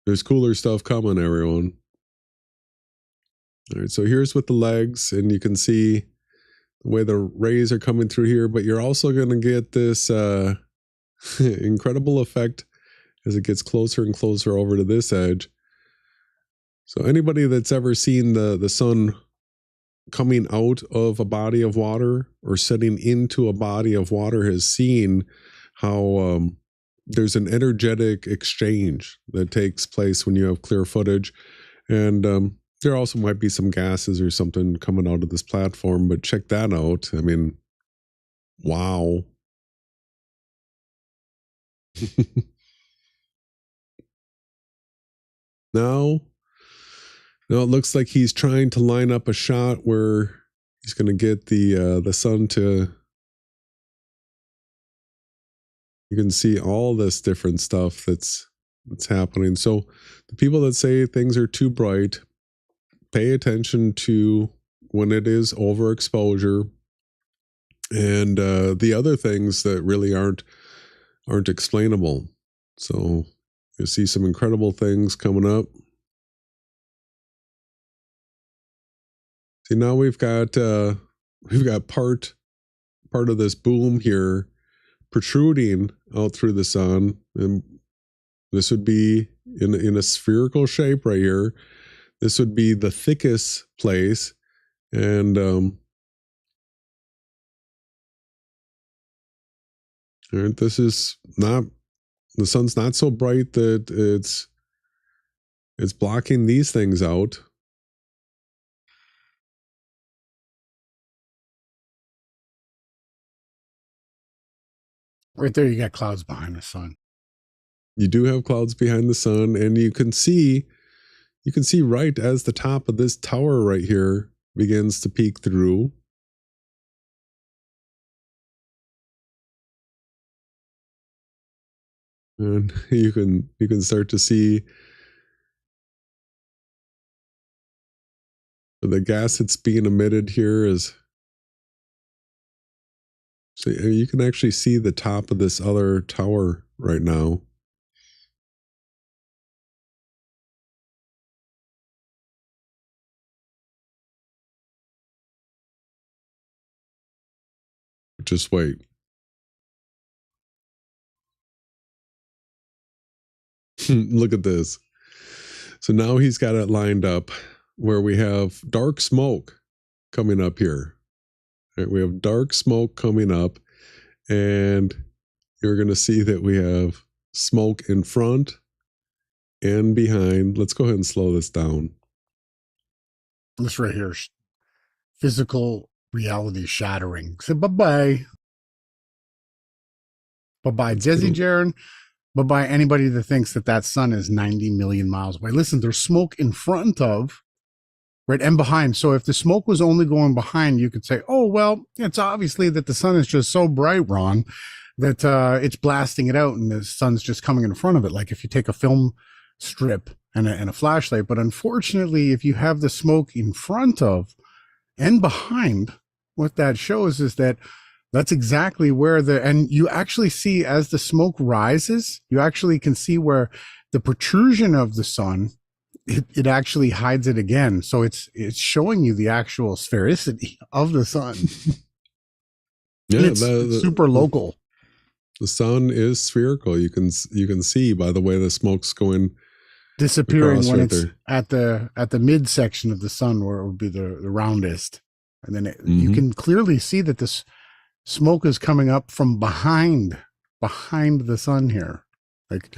Speaker 3: There's cooler stuff coming, everyone. All right, so here's with the legs, and you can see the way the rays are coming through here, but you're also going to get this incredible effect as it gets closer and closer over to this edge. So anybody that's ever seen the sun coming out of a body of water or setting into a body of water has seen how there's an energetic exchange that takes place when you have clear footage. And there also might be some gases or something coming out of this platform, but check that out. I mean, wow. Now it looks like he's trying to line up a shot where he's going to get the sun to. You can see all this different stuff that's happening. So the people that say things are too bright, pay attention to when it is overexposure, and the other things that really aren't explainable. So you see some incredible things coming up. See, now we've got part of this boom here protruding out through the sun, and this would be in a spherical shape right here. This would be the thickest place, and this is not, the sun's not so bright that it's blocking these things out.
Speaker 4: Right there, you got clouds behind the sun.
Speaker 3: You do have clouds behind the sun, and you can see right as the top of this tower right here begins to peek through. And you can start to see the gas that's being emitted here is. So you can actually see the top of this other tower right now. Just wait. Look at this. So now he's got it lined up where we have dark smoke coming up here. Right, we have dark smoke coming up, and you're going to see that we have smoke in front and behind. Let's go ahead and slow this down.
Speaker 4: This right here, physical reality shattering. So bye-bye. Bye-bye, Jesse Jaron. Bye-bye, anybody that thinks that that sun is 90 million miles away. Listen, there's smoke in front of, right, and behind. So if the smoke was only going behind, you could say, oh, well, it's obviously that the sun is just so bright, Ron, that it's blasting it out and the sun's just coming in front of it. Like if you take a film strip and a flashlight. But unfortunately, if you have the smoke in front of and behind, what that shows is that that's exactly where and you actually see as the smoke rises, you actually can see where the protrusion of the sun, it actually hides it again. So it's showing you the actual sphericity of the sun.
Speaker 3: Yeah,
Speaker 4: it's super local.
Speaker 3: The sun is spherical. You can see by the way the smoke's going
Speaker 4: disappearing when
Speaker 3: right
Speaker 4: it's
Speaker 3: there.
Speaker 4: at the midsection of the sun where it would be the roundest. And then you can clearly see that this smoke is coming up from behind the sun here. Like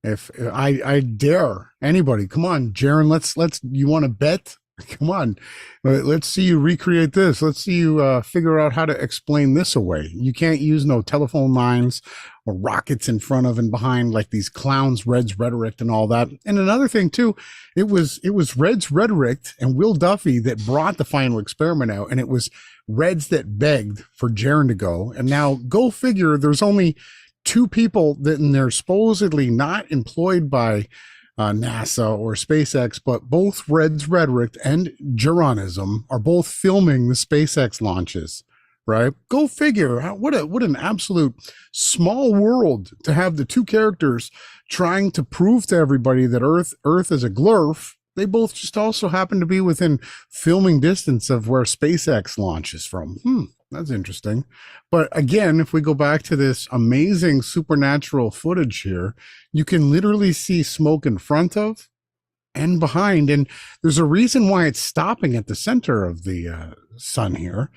Speaker 4: if I dare anybody, come on, Jaron, let's you want to bet? Come on, let's see you recreate this. Let's see you figure out how to explain this away. You can't use no telephone lines or rockets in front of and behind like these clowns, Red's Rhetoric and all that. And another thing too, it was Red's Rhetoric and Will Duffy that brought the final experiment out, and it was Reds that begged for Jaron to go. And now go figure, there's only two people that, and they're supposedly not employed by NASA or SpaceX, but both Red's Rhetoric and Jeranism are both filming the SpaceX launches, right? Go figure. What an absolute small world to have the two characters trying to prove to everybody that Earth is a glurf. They both just also happen to be within filming distance of where SpaceX launches from. That's interesting. But again, if we go back to this amazing supernatural footage here, you can literally see smoke in front of and behind. And there's a reason why it's stopping at the center of the sun here.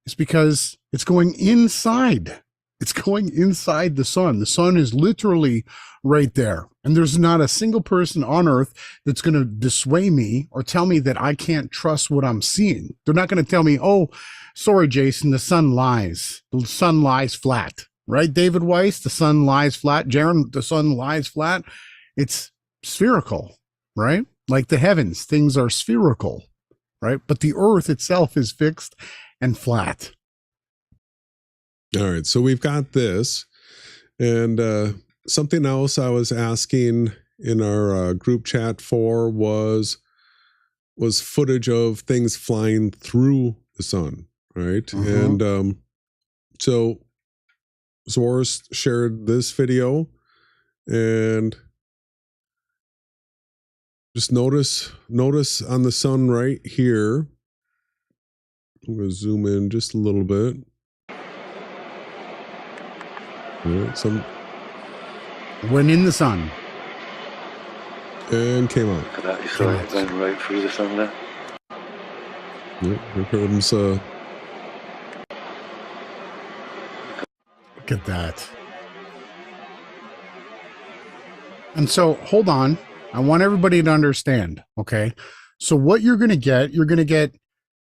Speaker 4: It's because it's going inside. It's going inside the sun. The sun is literally right there. And there's not a single person on Earth that's going to dissuade me or tell me that I can't trust what I'm seeing. They're not going to tell me, oh, sorry, Jason, the sun lies. The sun lies flat. Right, David Weiss? The sun lies flat. Jaron, the sun lies flat. It's spherical, right? Like the heavens, things are spherical, right? But the Earth itself is fixed and flat.
Speaker 3: All right, so we've got this, and something else I was asking in our group chat for was footage of things flying through the sun, right? And so Zoris shared this video, and just notice on the sun right here. I'm going to zoom in just a little bit.
Speaker 4: When in the sun.
Speaker 3: And came out.
Speaker 1: Look at that, you saw it went right through the sun there.
Speaker 3: Yep, here comes
Speaker 4: Look at that. And so, hold on. I want everybody to understand, okay? So what you're going to get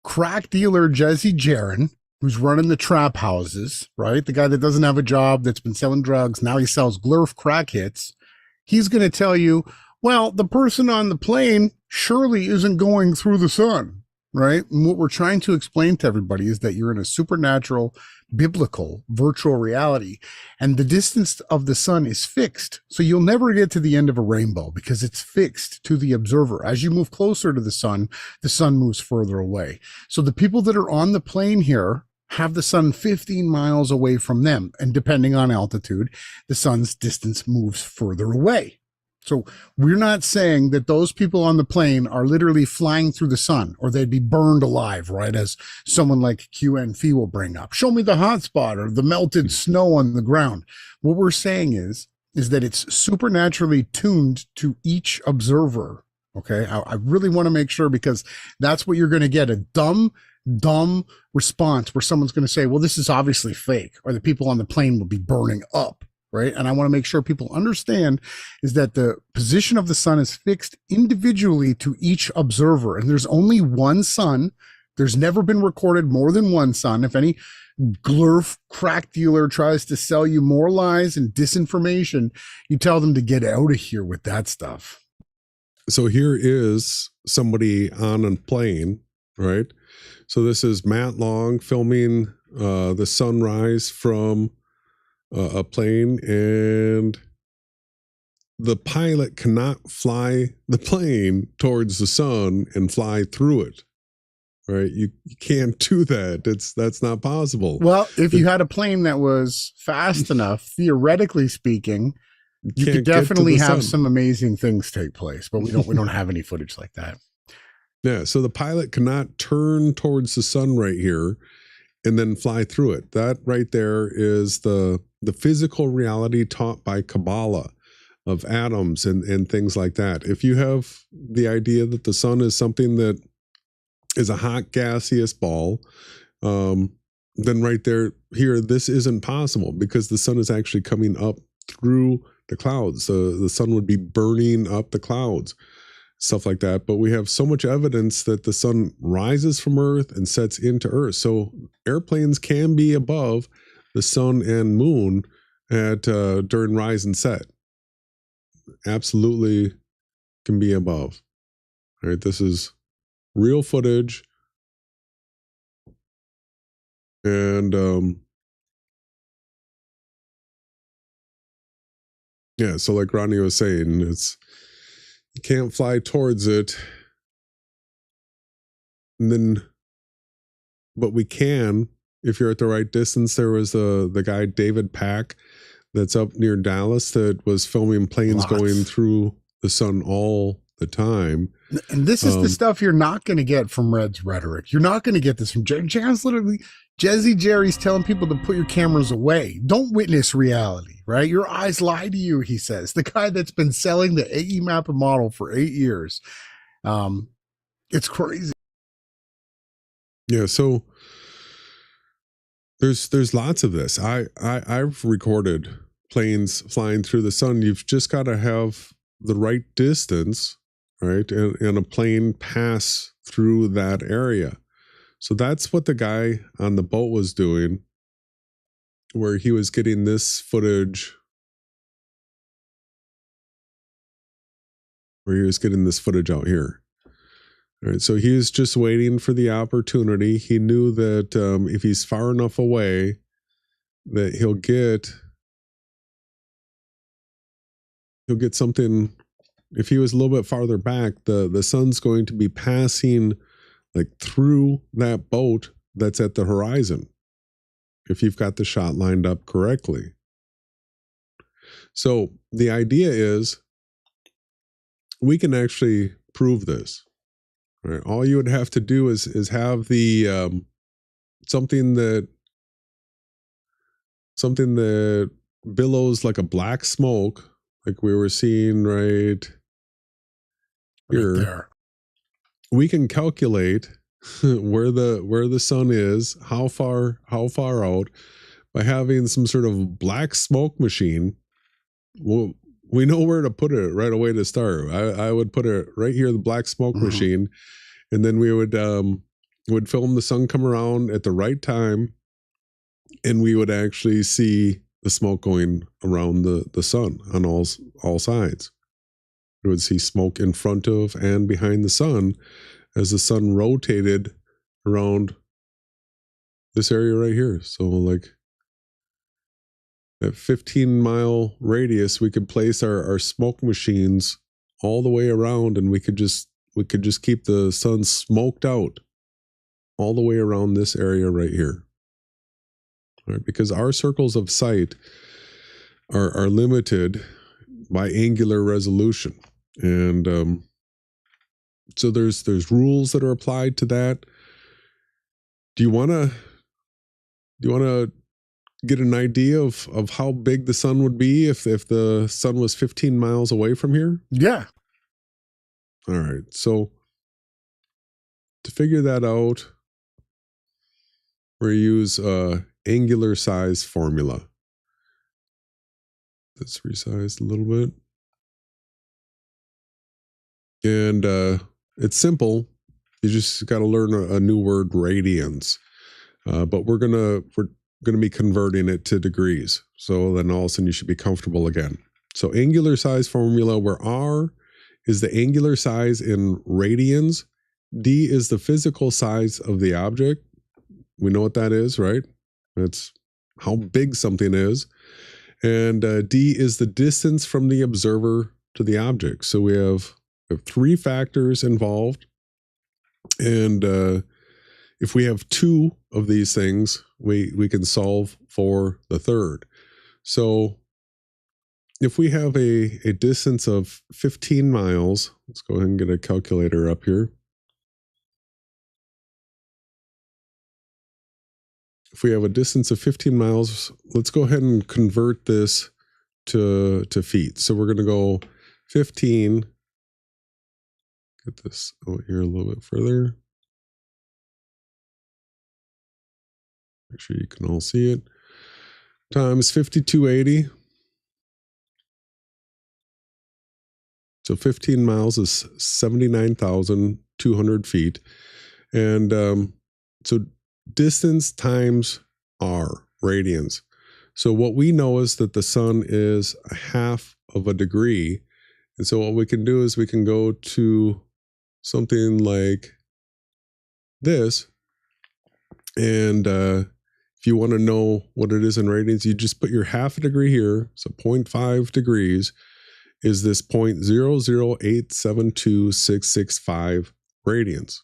Speaker 4: crack dealer Jesse Jaron, who's running the trap houses, right? The guy that doesn't have a job, that's been selling drugs. Now he sells glurf crack hits. He's going to tell you, well, the person on the plane surely isn't going through the sun, right? And what we're trying to explain to everybody is that you're in a supernatural, biblical, virtual reality, and the distance of the sun is fixed. So you'll never get to the end of a rainbow because it's fixed to the observer. As you move closer to the sun moves further away. So the people that are on the plane here have the sun 15 miles away from them. And depending on altitude, the sun's distance moves further away. So we're not saying that those people on the plane are literally flying through the sun or they'd be burned alive, right? As someone like QNF will bring up, show me the hot spot or the melted snow on the ground. What we're saying is that it's supernaturally tuned to each observer. Okay. I really want to make sure, because that's what you're going to get, a dumb response where someone's going to say, well, this is obviously fake, or the people on the plane will be burning up. Right. And I want to make sure people understand is that the position of the sun is fixed individually to each observer. And there's only one sun. There's never been recorded more than one sun. If any glurf crack dealer tries to sell you more lies and disinformation, you tell them to get out of here with that stuff.
Speaker 3: So here is somebody on a plane, right? So this is Matt Long filming the sunrise from a plane, and the pilot cannot fly the plane towards the sun and fly through it, right? You can't do that. That's not possible.
Speaker 4: Well, if you had a plane that was fast enough, theoretically speaking, you could definitely have some amazing things take place, but we don't have any footage like that.
Speaker 3: Yeah, so the pilot cannot turn towards the sun right here and then fly through it. That right there is the physical reality taught by Kabbalah of atoms and things like that. If you have the idea that the sun is something that is a hot gaseous ball, then right there, here, this isn't possible, because the sun is actually coming up through the clouds. The sun would be burning up the clouds, stuff like that. But we have so much evidence that the sun rises from Earth and sets into Earth. So airplanes can be above the sun and moon at during rise and set. Absolutely can be above. All right, this is real footage. And yeah, so like Ronnie was saying, you can't fly towards it. And then, but we can, if you're at the right distance. There was the guy, David Pack, that's up near Dallas, that was filming planes going through the sun all the time.
Speaker 4: And this is the stuff you're not going to get from Red's rhetoric. You're not going to get this from Jared's literally, Jezzy Jerry's telling people to put your cameras away. Don't witness reality, right? Your eyes lie to you, he says. The guy that's been selling the AE Mappa model for 8 years. It's crazy.
Speaker 3: Yeah, so there's lots of this. I've recorded planes flying through the sun. You've just got to have the right distance, right? And a plane pass through that area. So that's what the guy on the boat was doing, where he was getting this footage. Out here. All right, so he was just waiting for the opportunity. He knew that if he's far enough away, that he'll get something. If he was a little bit farther back, the sun's going to be passing like through that boat that's at the horizon, if you've got the shot lined up correctly. So the idea is we can actually prove this. Right. All you would have to do is have the something that billows like a black smoke, like we were seeing right here.
Speaker 4: Right there.
Speaker 3: We can calculate where the sun is, how far out, by having some sort of black smoke machine. Well, we know where to put it right away to start. I would put it right here, the black smoke machine, and then we would film the sun come around at the right time, and we would actually see the smoke going around the sun on all sides. We would see smoke in front of and behind the sun as the sun rotated around this area right here. So like at 15-mile radius, we could place our smoke machines all the way around, and we could just keep the sun smoked out all the way around this area right here. All right, because our circles of sight are limited by angular resolution. And so there's rules that are applied to that. Do you want to get an idea of how big the sun would be if the sun was 15 miles away from here?
Speaker 4: Yeah.
Speaker 3: All right. So to figure that out, we use angular size formula. That's resized a little bit. And it's simple. You just got to learn a new word, radians. But we're gonna be converting it to degrees. So then all of a sudden you should be comfortable again. So angular size formula, where R is the angular size in radians, D is the physical size of the object. We know what that is, right? That's how big something is. And D is the distance from the observer to the object. So we have three factors involved. And if we have two of these things, we can solve for the third. So if we have a distance of 15 miles, let's go ahead and get a calculator up here. If we have a distance of 15 miles, let's go ahead and convert this to feet. So we're going to go 15. Get this out here a little bit further. Make sure you can all see it. Times 5280. So 15 miles is 79,200 feet. And so distance times R, radians. So what we know is that the sun is a half of a degree. And so what we can do is we can go to something like this. And if you want to know what it is in radians, you just put your half a degree here. So 0.5 degrees is this 0.00872,665 radians.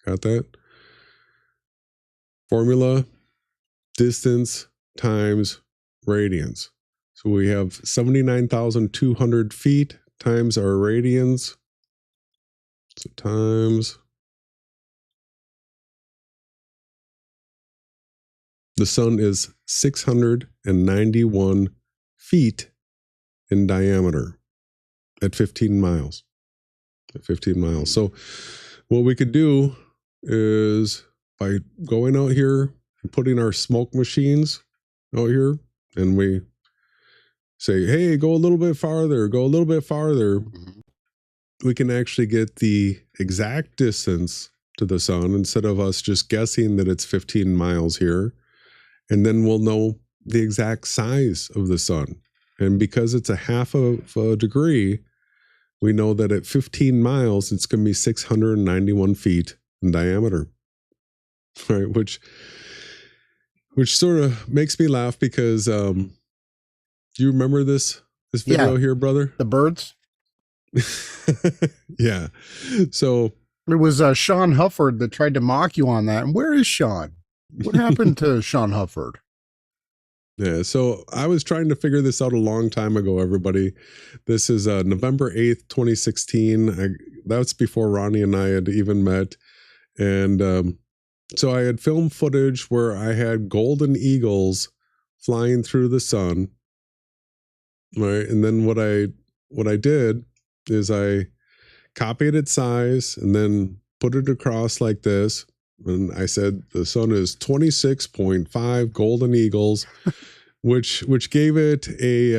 Speaker 3: Got that? Formula, distance times radians. So we have 79,200 feet times our radians. So times the sun is 691 feet in diameter at 15 miles. So what we could do is by going out here and putting our smoke machines out here, and we say, hey, go a little bit farther, we can actually get the exact distance to the sun instead of us just guessing that it's 15 miles here. And then we'll know the exact size of the sun. And because it's a half of a degree, we know that at 15 miles, it's going to be 691 feet in diameter. Right, which sort of makes me laugh because do you remember this video here, brother?
Speaker 4: The birds?
Speaker 3: Yeah. So
Speaker 4: it was Sean Hufford that tried to mock you on that. And where is Sean? What happened to Sean Hufford?
Speaker 3: Yeah, so I was trying to figure this out a long time ago, everybody. This is November 8th, 2016. That's before Ronnie and I had even met. And so I had filmed footage where I had golden eagles flying through the sun. Right. And then what I did is I copied its size and then put it across like this. And I said the sun is 26.5 golden eagles, which gave it a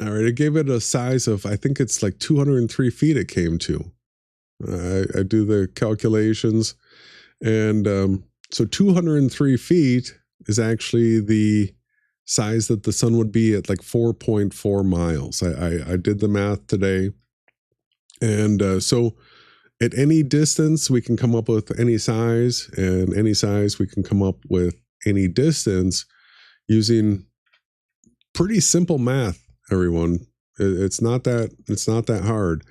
Speaker 3: all right, it gave it a size of, I think it's like 203 feet it came to. I do the calculations, and so 203 feet is actually the size that the sun would be at like 4.4 miles. I did the math today, and so at any distance we can come up with any size, and any size we can come up with any distance using pretty simple math, everyone. It's not that hard.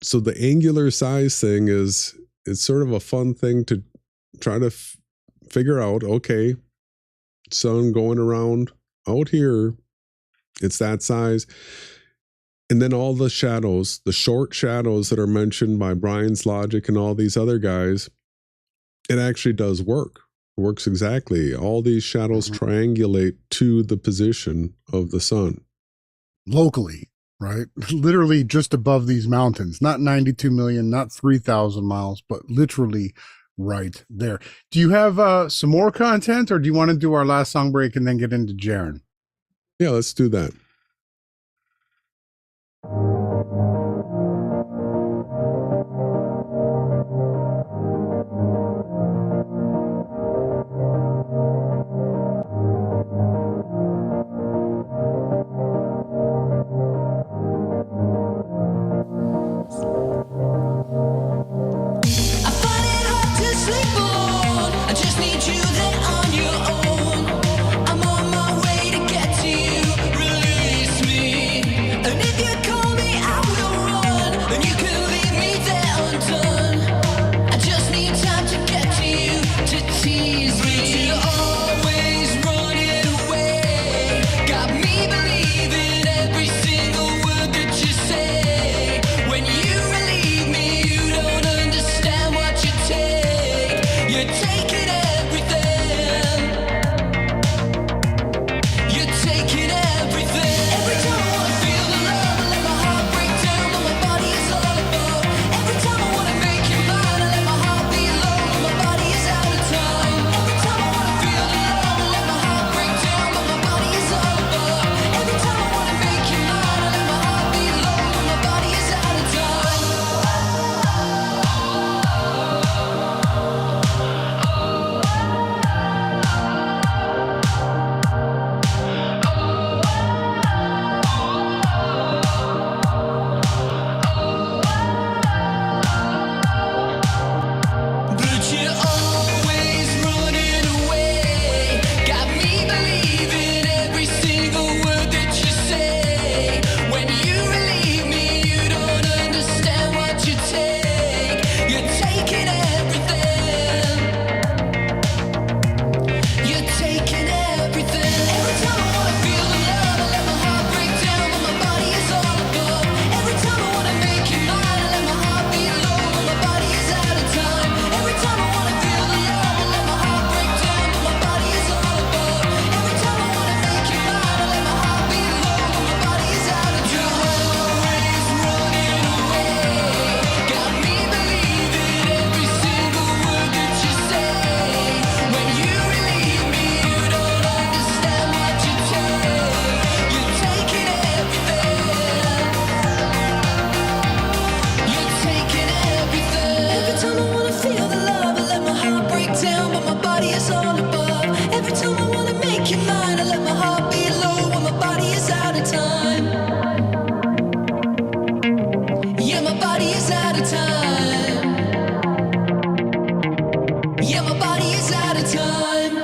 Speaker 3: So the angular size thing is sort of a fun thing to try to figure out. Okay, sun going around. Out here, it's that size. And then all the shadows, the short shadows that are mentioned by Brian's logic and all these other guys, it actually does work. It works exactly. All these shadows triangulate to the position of the sun.
Speaker 4: Locally, right? Literally just above these mountains, not 92 million, not 3,000 miles, but literally right there. Do you have some more content, or do you want to do our last song break and then get into Jaren?
Speaker 3: Yeah, let's do that.
Speaker 5: I find it hard to sleep on. I just need you there on your own. I'm on my way to get to you. Release me. And if you call me, I will run. And you can leave me there undone. I just need time to get to you, to tease me. But you're always running away. Got me believing every single word that you say. When you relieve me, you don't understand what you take. You're taking everything. You're taking everything. Every time I wanna feel the love, I let my heart break down, but my body is all above. Every time I wanna make you mine, I let my heart beat low, but my body is out of time. Every time I wanna feel the love, I let my heart break down, but my body is all above. Every time I wanna make you mine, I let my heart beat low, but my body is out of time. But you're always running away. Got me believing every single word that you say. When you relieve me, you don't understand what you take. You're taking everything. You're taking everything. Every time I wanna feel the love, I let my heart break down, but my body is all above. Every time I wanna make you mine, I let my heart beat low, but my body is out of time. Every time I wanna feel the love, I let my heart break down, but my body is all above. Every time I wanna make you mine, I let my heart beat low, but my body is out of time. You're always running away. Got me believing every single word that you say. When you relieve me, you don't understand what you take. You're taking everything. You're taking everything. Every time I wanna feel the love, I let my heart break down, but my body is all above. Every time I wanna make you mine, I let my heart beat low, when my body is out of time. Yeah, my body is out of time. Yeah, my body is out of time.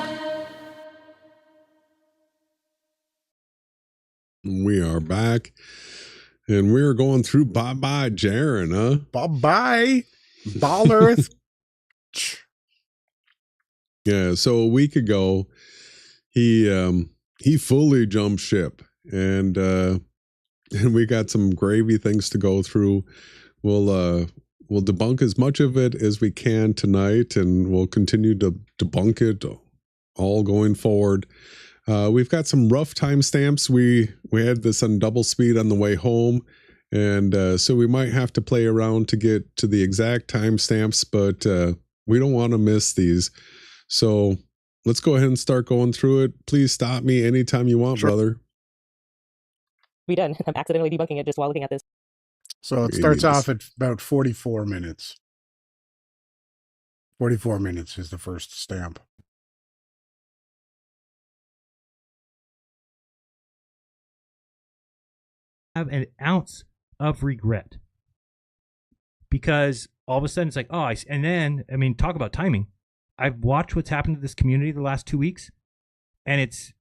Speaker 3: We are back, and we're going through Bye Bye Jaren, huh?
Speaker 4: Bye-bye. Ball Earth.
Speaker 3: Yeah, so a week ago, he fully jumped ship, and we got some gravy things to go through. We'll debunk as much of it as we can tonight, and we'll continue to debunk it all going forward. We've got some rough timestamps. We had this on double speed on the way home, and so we might have to play around to get to the exact timestamps, but we don't want to miss these. So let's go ahead and start going through it. Please stop me anytime you want, brother.
Speaker 6: Be done. I'm accidentally debunking it just while looking at this.
Speaker 4: So it starts off at about 44 minutes. 44 minutes is the first stamp.
Speaker 7: Have an ounce of regret, because all of a sudden it's like, oh, and then, I mean, talk about timing. I've watched what's happened to this community the last 2 weeks, and it's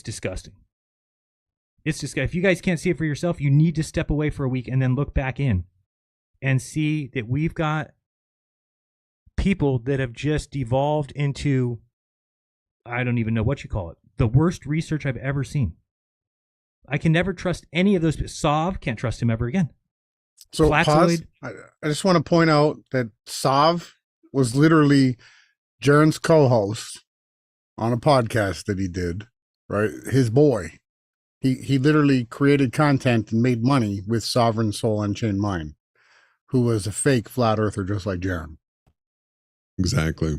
Speaker 7: disgusting. It's just, if you guys can't see it for yourself, you need to step away for a week and then look back in and see that we've got people that have just devolved into I don't even know what you call it. The worst research I've ever seen. I can never trust any of those. Sav, can't trust him ever again.
Speaker 4: So pause.
Speaker 7: Plaxoid,
Speaker 4: I just want to point out that Sav was literally Jaren's co-host on a podcast that he did, right? His boy. He literally created content and made money with Sovereign Soul Unchained Mind, who was a fake flat earther just like Jaren.
Speaker 3: Exactly.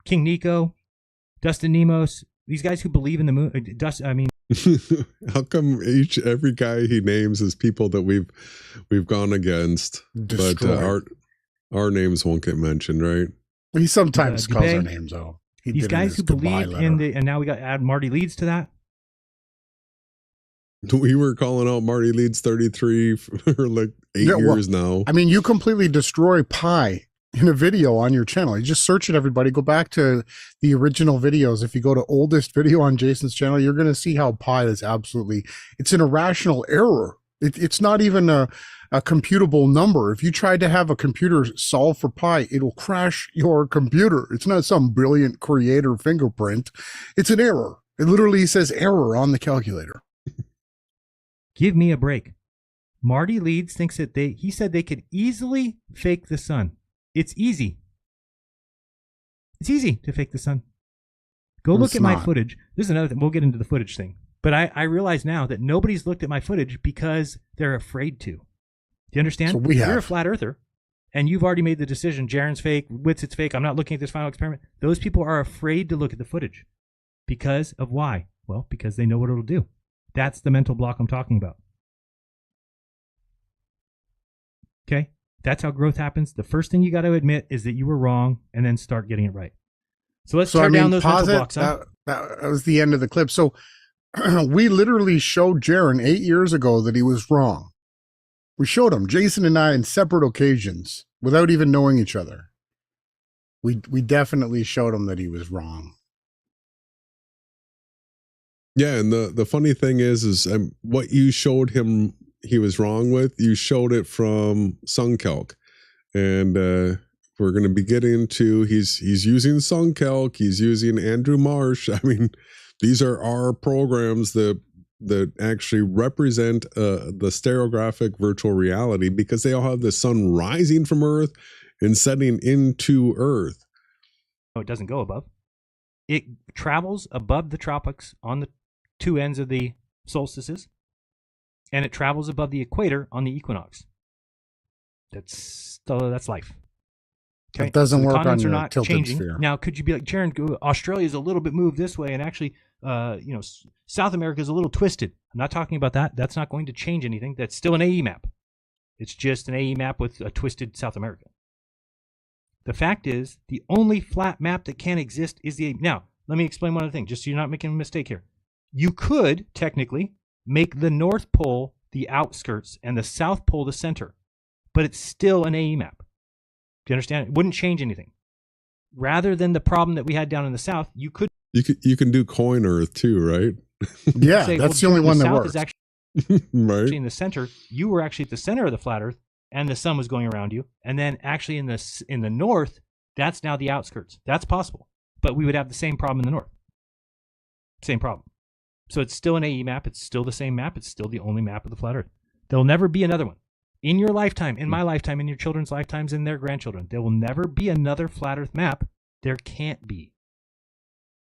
Speaker 7: King Nico, Dustin Nemos, these guys who believe in the moon.
Speaker 3: How come every guy he names is people that we've gone against,
Speaker 4: Destroyed.
Speaker 3: but our names won't get mentioned, right?
Speaker 4: He sometimes calls our
Speaker 7: Dubé,
Speaker 4: names out. He
Speaker 7: these
Speaker 4: did in
Speaker 7: guys
Speaker 4: his
Speaker 7: who
Speaker 4: goodbye
Speaker 7: believe
Speaker 4: letter.
Speaker 7: in the, and now we got add Marty Leeds to that.
Speaker 3: We were calling out Marty Leeds 33 for like 8 years now.
Speaker 4: I mean, you completely destroy pi in a video on your channel. You just search it, everybody. Go back to the original videos. If you go to oldest video on Jason's channel, you're going to see how pi is it's an irrational error. It's not even a computable number. If you tried to have a computer solve for pi, it'll crash your computer. It's not some brilliant creator fingerprint. It's an error. It literally says error on the calculator.
Speaker 7: Give me a break. Marty Leeds thinks that he said they could easily fake the sun. It's easy. It's easy to fake the sun. Go look at my footage. This is another thing. We'll get into the footage thing. But I realize now that nobody's looked at my footage because they're afraid to. Do you understand?
Speaker 4: So
Speaker 7: You're a flat earther, and you've already made the decision. Jaren's fake. Wits, it's fake. I'm not looking at this final experiment. Those people are afraid to look at the footage. Because of why? Well, because they know what it'll do. That's the mental block I'm talking about. Okay? That's how growth happens. The first thing you got to admit is that you were wrong and then start getting it right. So let's tear down those mental blocks. Huh?
Speaker 4: That was the end of the clip. So we literally showed Jaren 8 years ago that he was wrong. We showed him, Jason and I, in separate occasions without even knowing each other. We definitely showed him that he was wrong.
Speaker 3: Yeah, and the funny thing is what you showed him he was wrong with, you showed it from SunCalc. And we're going to be getting to, he's using SunCalc, he's using Andrew Marsh. I mean, these are our programs that actually represent the stereographic virtual reality, because they all have the sun rising from Earth and setting into Earth.
Speaker 7: No, it doesn't go above. It travels above the tropics on the two ends of the solstices, and it travels above the equator on the equinox. That's life. Okay?
Speaker 4: It doesn't work on
Speaker 7: your
Speaker 4: your tilted
Speaker 7: changing.
Speaker 4: sphere.
Speaker 7: Now, could you be like, Jaren, Australia's a little bit moved this way, and actually, South America's a little twisted. I'm not talking about that. That's not going to change anything. That's still an AE map. It's just an AE map with a twisted South America. The fact is, the only flat map that can exist is the... Now, let me explain one other thing, just so you're not making a mistake here. You could, technically, make the North Pole the outskirts and the South Pole the center, but it's still an AE map. Do you understand? It wouldn't change anything. Rather than the problem that we had down in the South, you can
Speaker 3: do coin Earth too, right?
Speaker 4: Yeah,
Speaker 7: say,
Speaker 4: that's the only one that
Speaker 7: South
Speaker 4: works.
Speaker 7: is actually
Speaker 3: Right.
Speaker 7: in the center. You were actually at the center of the flat Earth, and the sun was going around you. And then actually in the north, that's now the outskirts. That's possible, but we would have the same problem in the north. Same problem. So it's still an AE map. It's still the same map. It's still the only map of the flat Earth. There'll never be another one. In your lifetime, in my lifetime, in your children's lifetimes, in their grandchildren, there will never be another flat Earth map. There can't be.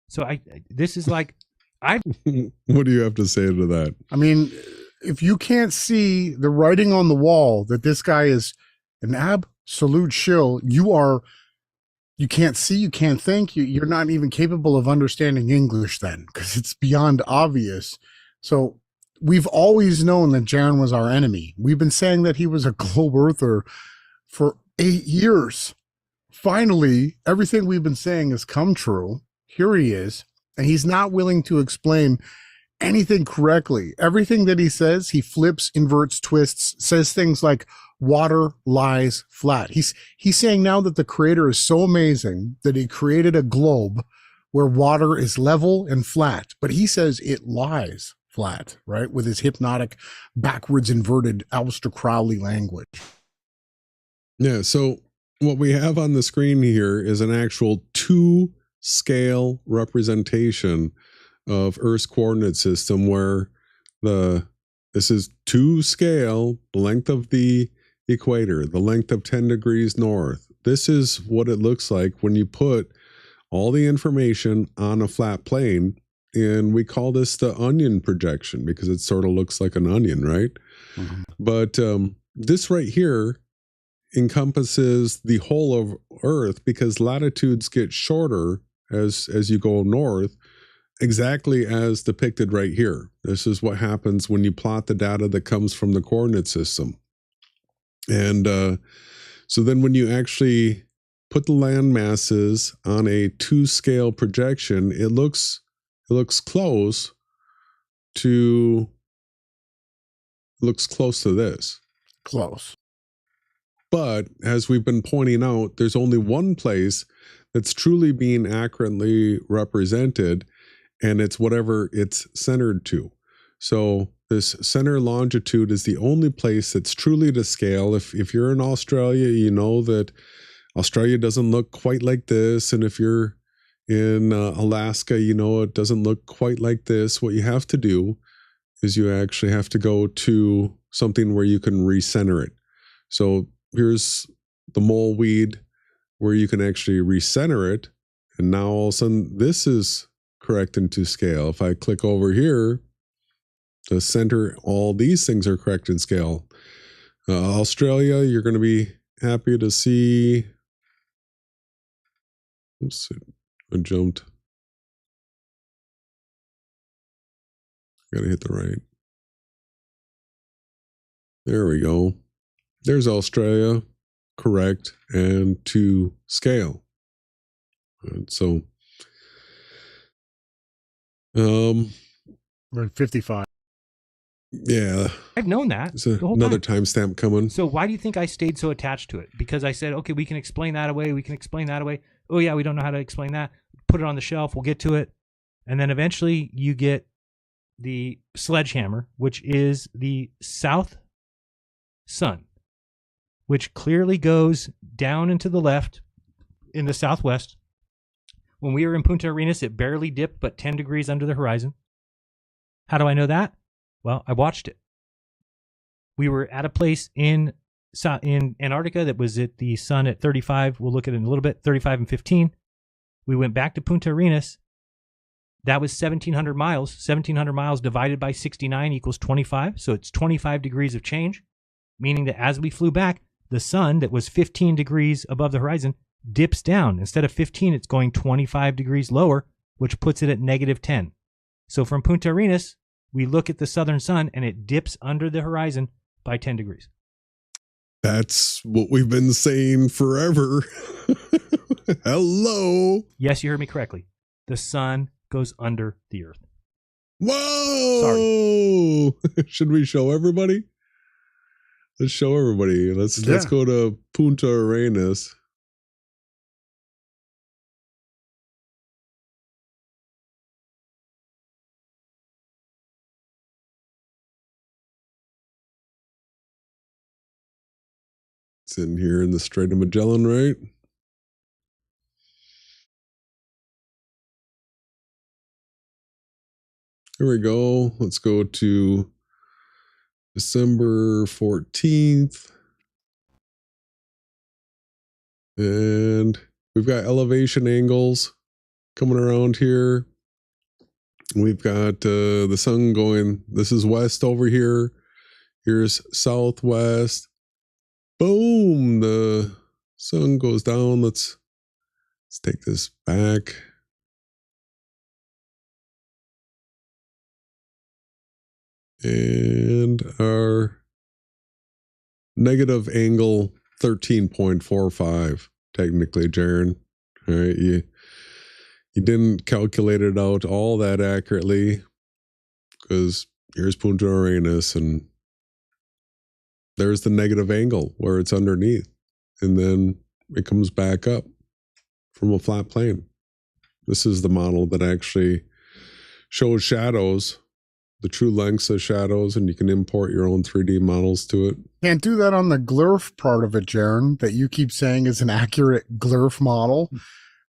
Speaker 7: So this is like,
Speaker 3: What do you have to say to that?
Speaker 4: I mean, if you can't see the writing on the wall that this guy is an absolute shill, you can't see, you can't think, you're not even capable of understanding English then, because it's beyond obvious. So we've always known that Jaren was our enemy. We've been saying that he was a globe earther for 8 years. Finally, everything we've been saying has come true. Here he is, and he's not willing to explain anything correctly. Everything that he says, he flips, inverts, twists, says things like water lies flat. He's saying now that the creator is so amazing that he created a globe where water is level and flat, but he says it lies flat, right? With his hypnotic, backwards inverted Aleister Crowley language.
Speaker 3: Yeah, so what we have on the screen here is an actual 2 scale representation of Earth's coordinate system, where this is to scale the length of the equator, the length of 10 degrees north. This is what it looks like when you put all the information on a flat plane, and we call this the onion projection because it sort of looks like an onion, right?
Speaker 4: Mhm.
Speaker 3: But this right here encompasses the whole of Earth, because latitudes get shorter as you go north, exactly as depicted right here. This is what happens when you plot the data that comes from the coordinate system. And so then when you actually put the land masses on a 2-scale projection, it looks close to this.
Speaker 4: Close.
Speaker 3: But as we've been pointing out, there's only one place that's truly being accurately represented, and it's whatever it's centered to. So this center longitude is the only place that's truly to scale. If you're in Australia, you know that Australia doesn't look quite like this. And if you're in Alaska, you know it doesn't look quite like this. What you have to do is you actually have to go to something where you can recenter it. So here's the mole weed where you can actually recenter it. And now all of a sudden this is correct into scale. If I click over here, the center, all these things are correct in scale. Australia, you're going to be happy to see. Oops, I jumped. Got to hit the right. There we go. There's Australia, correct, and to scale. And so,
Speaker 4: We're at 55.
Speaker 3: yeah,
Speaker 7: I've known that
Speaker 3: there's
Speaker 7: the whole
Speaker 3: another
Speaker 7: time.
Speaker 3: timestamp coming.
Speaker 7: So why do you think I stayed so attached to it? Because I said, okay, we can explain that away. We can explain that away. Oh yeah, we don't know how to explain that. Put it on the shelf. We'll get to it. And then eventually you get the sledgehammer, which is the south sun, which clearly goes down and to the left in the southwest. When we were in Punta Arenas, it barely dipped, but 10 degrees under the horizon. How do I know that? Well, I watched it. We were at a place in Antarctica that was at the sun at 35. We'll look at it in a little bit, 35 and 15. We went back to Punta Arenas. That was 1,700 miles. 1,700 miles divided by 69 equals 25. So it's 25 degrees of change, meaning that as we flew back, the sun that was 15 degrees above the horizon dips down. Instead of 15, it's going 25 degrees lower, which puts it at negative 10. So from Punta Arenas, we look at the southern sun and it dips under the horizon by 10 degrees.
Speaker 3: That's what we've been saying forever. Hello.
Speaker 7: Yes, you heard me correctly. The sun goes under the earth.
Speaker 3: Whoa. Should we show everybody? Let's show everybody. Let's go to Punta Arenas. It's in here in the Strait of Magellan, right? Here we go. Let's go to December 14th. And we've got elevation angles coming around here. We've got the sun going, this is west over here. Here's southwest. Boom, the sun goes down. Let's take this back. And our negative angle 13.45, technically, Jaron. All right, you didn't calculate it out all that accurately, because here's Punta Arenas and there's the negative angle where it's underneath, and then it comes back up from a flat plane. This is the model that actually shows shadows, the true lengths of shadows, and you can import your own 3D models to it.
Speaker 4: Can't do that on the GLRF part of it, Jaron, that you keep saying is an accurate GLRF model.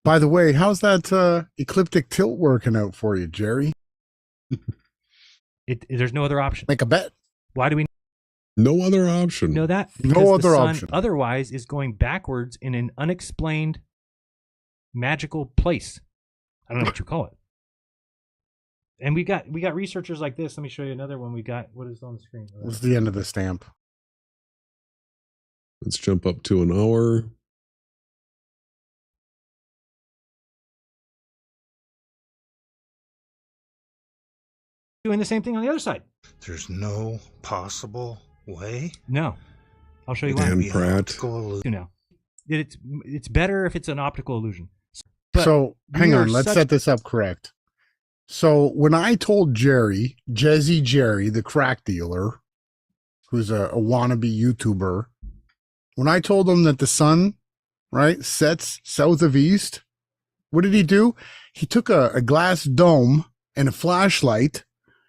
Speaker 4: By the way, how's that ecliptic tilt working out for you, Jerry?
Speaker 7: There's no other option.
Speaker 4: Make a bet.
Speaker 7: Why do we
Speaker 3: No other option.
Speaker 7: know that?
Speaker 4: No
Speaker 7: Because the
Speaker 4: other
Speaker 7: sun
Speaker 4: option.
Speaker 7: otherwise is going backwards in an unexplained magical place. I don't know what you call it. And we got researchers like this. Let me show you another one we got. What is on the screen?
Speaker 4: What's the end of the stamp?
Speaker 3: Let's jump up to an hour.
Speaker 7: Doing the same thing on the other side.
Speaker 8: There's no possible way.
Speaker 7: No. I'll show you why.
Speaker 3: Dan
Speaker 8: Be an
Speaker 3: Pratt.
Speaker 8: optical illusion.
Speaker 7: You know. It's better if it's an optical illusion. But
Speaker 4: So hang
Speaker 7: we are
Speaker 4: on, let's
Speaker 7: such-
Speaker 4: set this up correct. So when I told Jerry, Jezzy Jerry, the crack dealer, who's a wannabe YouTuber, when I told him that the sun, right, sets south of east, what did he do? He took a glass dome and a flashlight,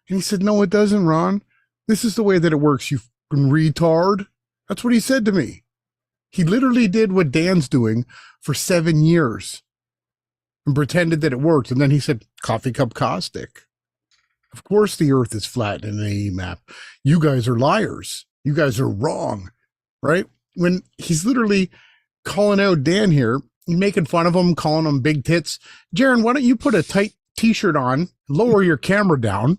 Speaker 4: and he said, "No, it doesn't, Ron. This is the way that it works, you fucking retard." That's what he said to me. He literally did what Dan's doing for 7 years and pretended that it worked. And then he said, "Coffee cup caustic. Of course the earth is flat in an AE map. You guys are liars. You guys are wrong." Right? When he's literally calling out Dan here, making fun of him, calling him big tits. Jaron, why don't you put a tight t-shirt on, lower your camera down,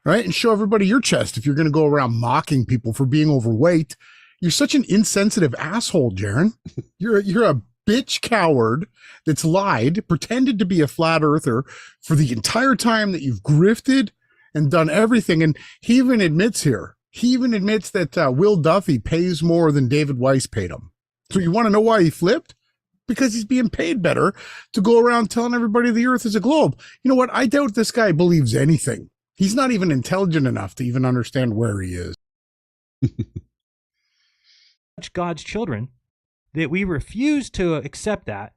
Speaker 4: right? And show everybody your chest if you're going to go around mocking people for being overweight. You're such an insensitive asshole, Jaron. You're a bitch coward that's lied, pretended to be a flat earther for the entire time that you've grifted and done everything. And he even admits that Will Duffy pays more than David Weiss paid him. So you want to know why he flipped? Because he's being paid better to go around telling everybody the earth is a globe. You know what? I doubt this guy believes anything. He's not even intelligent enough to even understand where he is.
Speaker 7: God's children that we refuse to accept that.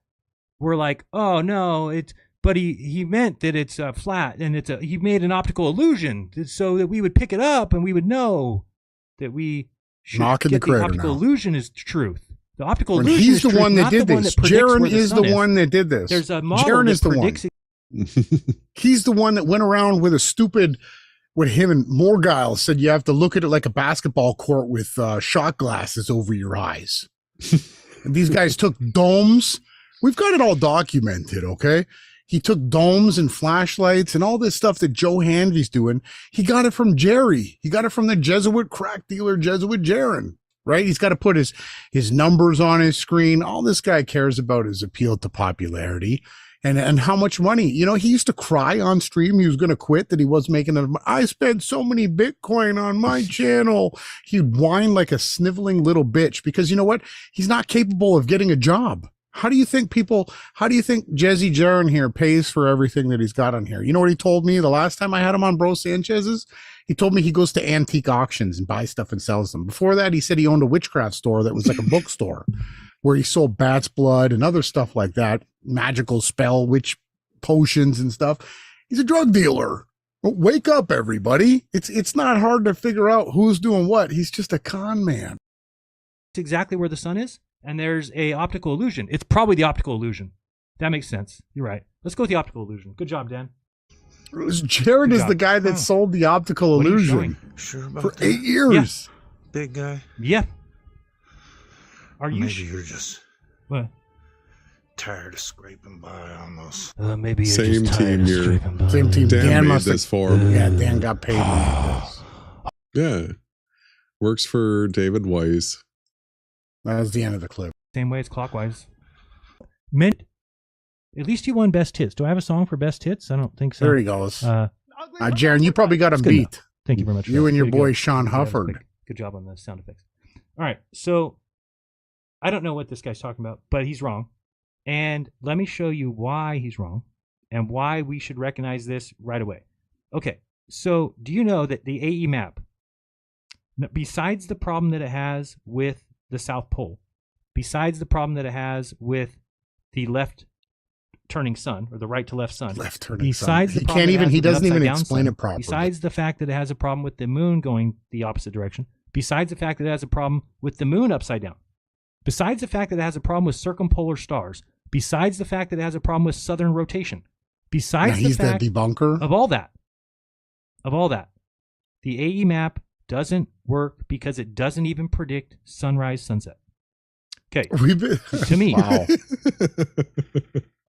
Speaker 7: We're like, oh no, but he meant that it's flat and he made an optical illusion so that we would pick it up and we would know that we should
Speaker 4: Knocking
Speaker 7: get
Speaker 4: the crater
Speaker 7: optical
Speaker 4: now.
Speaker 7: illusion is truth. The optical
Speaker 4: When
Speaker 7: illusion
Speaker 4: he's
Speaker 7: is
Speaker 4: the
Speaker 7: truth,
Speaker 4: one that
Speaker 7: not
Speaker 4: did
Speaker 7: the one
Speaker 4: this.
Speaker 7: that predicts
Speaker 4: Jaron
Speaker 7: where the
Speaker 4: is
Speaker 7: sun
Speaker 4: the one that did this.
Speaker 7: There's a model
Speaker 4: Jaron
Speaker 7: that
Speaker 4: is the one.
Speaker 7: predicts
Speaker 4: He's the one that went around with a stupid, what him and Morgile said, you have to look at it like a basketball court with shot glasses over your eyes. And these guys took domes. We've got it all documented, okay? He took domes and flashlights and all this stuff that Joe Hanvey's doing. He got it from Jerry. He got it from the Jesuit crack dealer, Jesuit Jaron, right? He's got to put his numbers on his screen. All this guy cares about is appeal to popularity and how much money. You know, he used to cry on stream. He was going to quit, that he wasn't making enough. I spent so many Bitcoin on my channel. He'd whine like a sniveling little bitch because you know what? He's not capable of getting a job. How do you think Jezzy Jaron here pays for everything that he's got on here? You know what he told me the last time I had him on Bro Sanchez's? He told me he goes to antique auctions and buys stuff and sells them. Before that, he said he owned a witchcraft store that was like a bookstore where he sold bat's blood and other stuff like that, magical spell, witch potions and stuff. He's a drug dealer. Well, wake up, everybody. It's not hard to figure out who's doing what. He's just a con man.
Speaker 7: exactly where the sun is, and there's a optical illusion. It's probably the optical illusion. That makes sense. You're right. Let's go with the optical illusion. Good job, Dan.
Speaker 4: Jared
Speaker 7: Good
Speaker 4: is
Speaker 7: job.
Speaker 4: the guy that
Speaker 8: Oh.
Speaker 4: sold the optical
Speaker 7: What are you
Speaker 4: illusion
Speaker 7: showing?
Speaker 8: Sure about
Speaker 4: for
Speaker 8: that?
Speaker 4: 8 years.
Speaker 8: Big guy?
Speaker 7: Yeah. Are you
Speaker 8: Maybe
Speaker 7: sure?
Speaker 8: you're just
Speaker 7: What?
Speaker 8: tired of scraping by on those.
Speaker 7: Maybe you're
Speaker 3: Same
Speaker 7: just tired
Speaker 3: team
Speaker 7: of
Speaker 3: you're-
Speaker 7: scraping by.
Speaker 4: Same team.
Speaker 3: Dan,
Speaker 4: Dan
Speaker 3: made
Speaker 4: must have.
Speaker 3: this for him.
Speaker 4: Yeah, Dan got paid. to make this.
Speaker 3: Yeah. Works for David Weiss.
Speaker 4: That was the end of the clip.
Speaker 7: Same way it's clockwise. At least you won best hits. Do I have a song for best hits? I don't think so.
Speaker 4: There he goes.
Speaker 7: Uh,
Speaker 4: Jaron, you probably got him
Speaker 7: That's good
Speaker 4: beat.
Speaker 7: Thank you very much.
Speaker 4: You
Speaker 7: Fred.
Speaker 4: and your
Speaker 7: Way to
Speaker 4: boy
Speaker 7: go.
Speaker 4: Sean
Speaker 7: Good job.
Speaker 4: Hufford.
Speaker 7: Good job on the sound effects. All right, so I don't know what this guy's talking about, but he's wrong. And let me show you why he's wrong and why we should recognize this right away. Okay, so do you know that the AE map, besides the problem that it has with the South Pole, besides the problem that it has with the left turning sun or the right to left sun,
Speaker 4: Left turning.
Speaker 7: besides
Speaker 4: son.
Speaker 7: the problem it has
Speaker 4: He
Speaker 7: with the
Speaker 4: doesn't even
Speaker 7: upside down
Speaker 4: explain
Speaker 7: sun,
Speaker 4: it properly.
Speaker 7: besides the fact that it has a problem with the moon going the opposite direction, besides the fact that it has a problem with the moon upside down, besides the fact that it has a problem with circumpolar stars, Besides the fact that it has a problem with southern rotation.
Speaker 4: Now
Speaker 7: Besides the
Speaker 4: he's
Speaker 7: fact
Speaker 4: the debunker.
Speaker 7: of all that, the AE map doesn't work because it doesn't even predict sunrise, sunset. Okay, to me,
Speaker 4: Wow.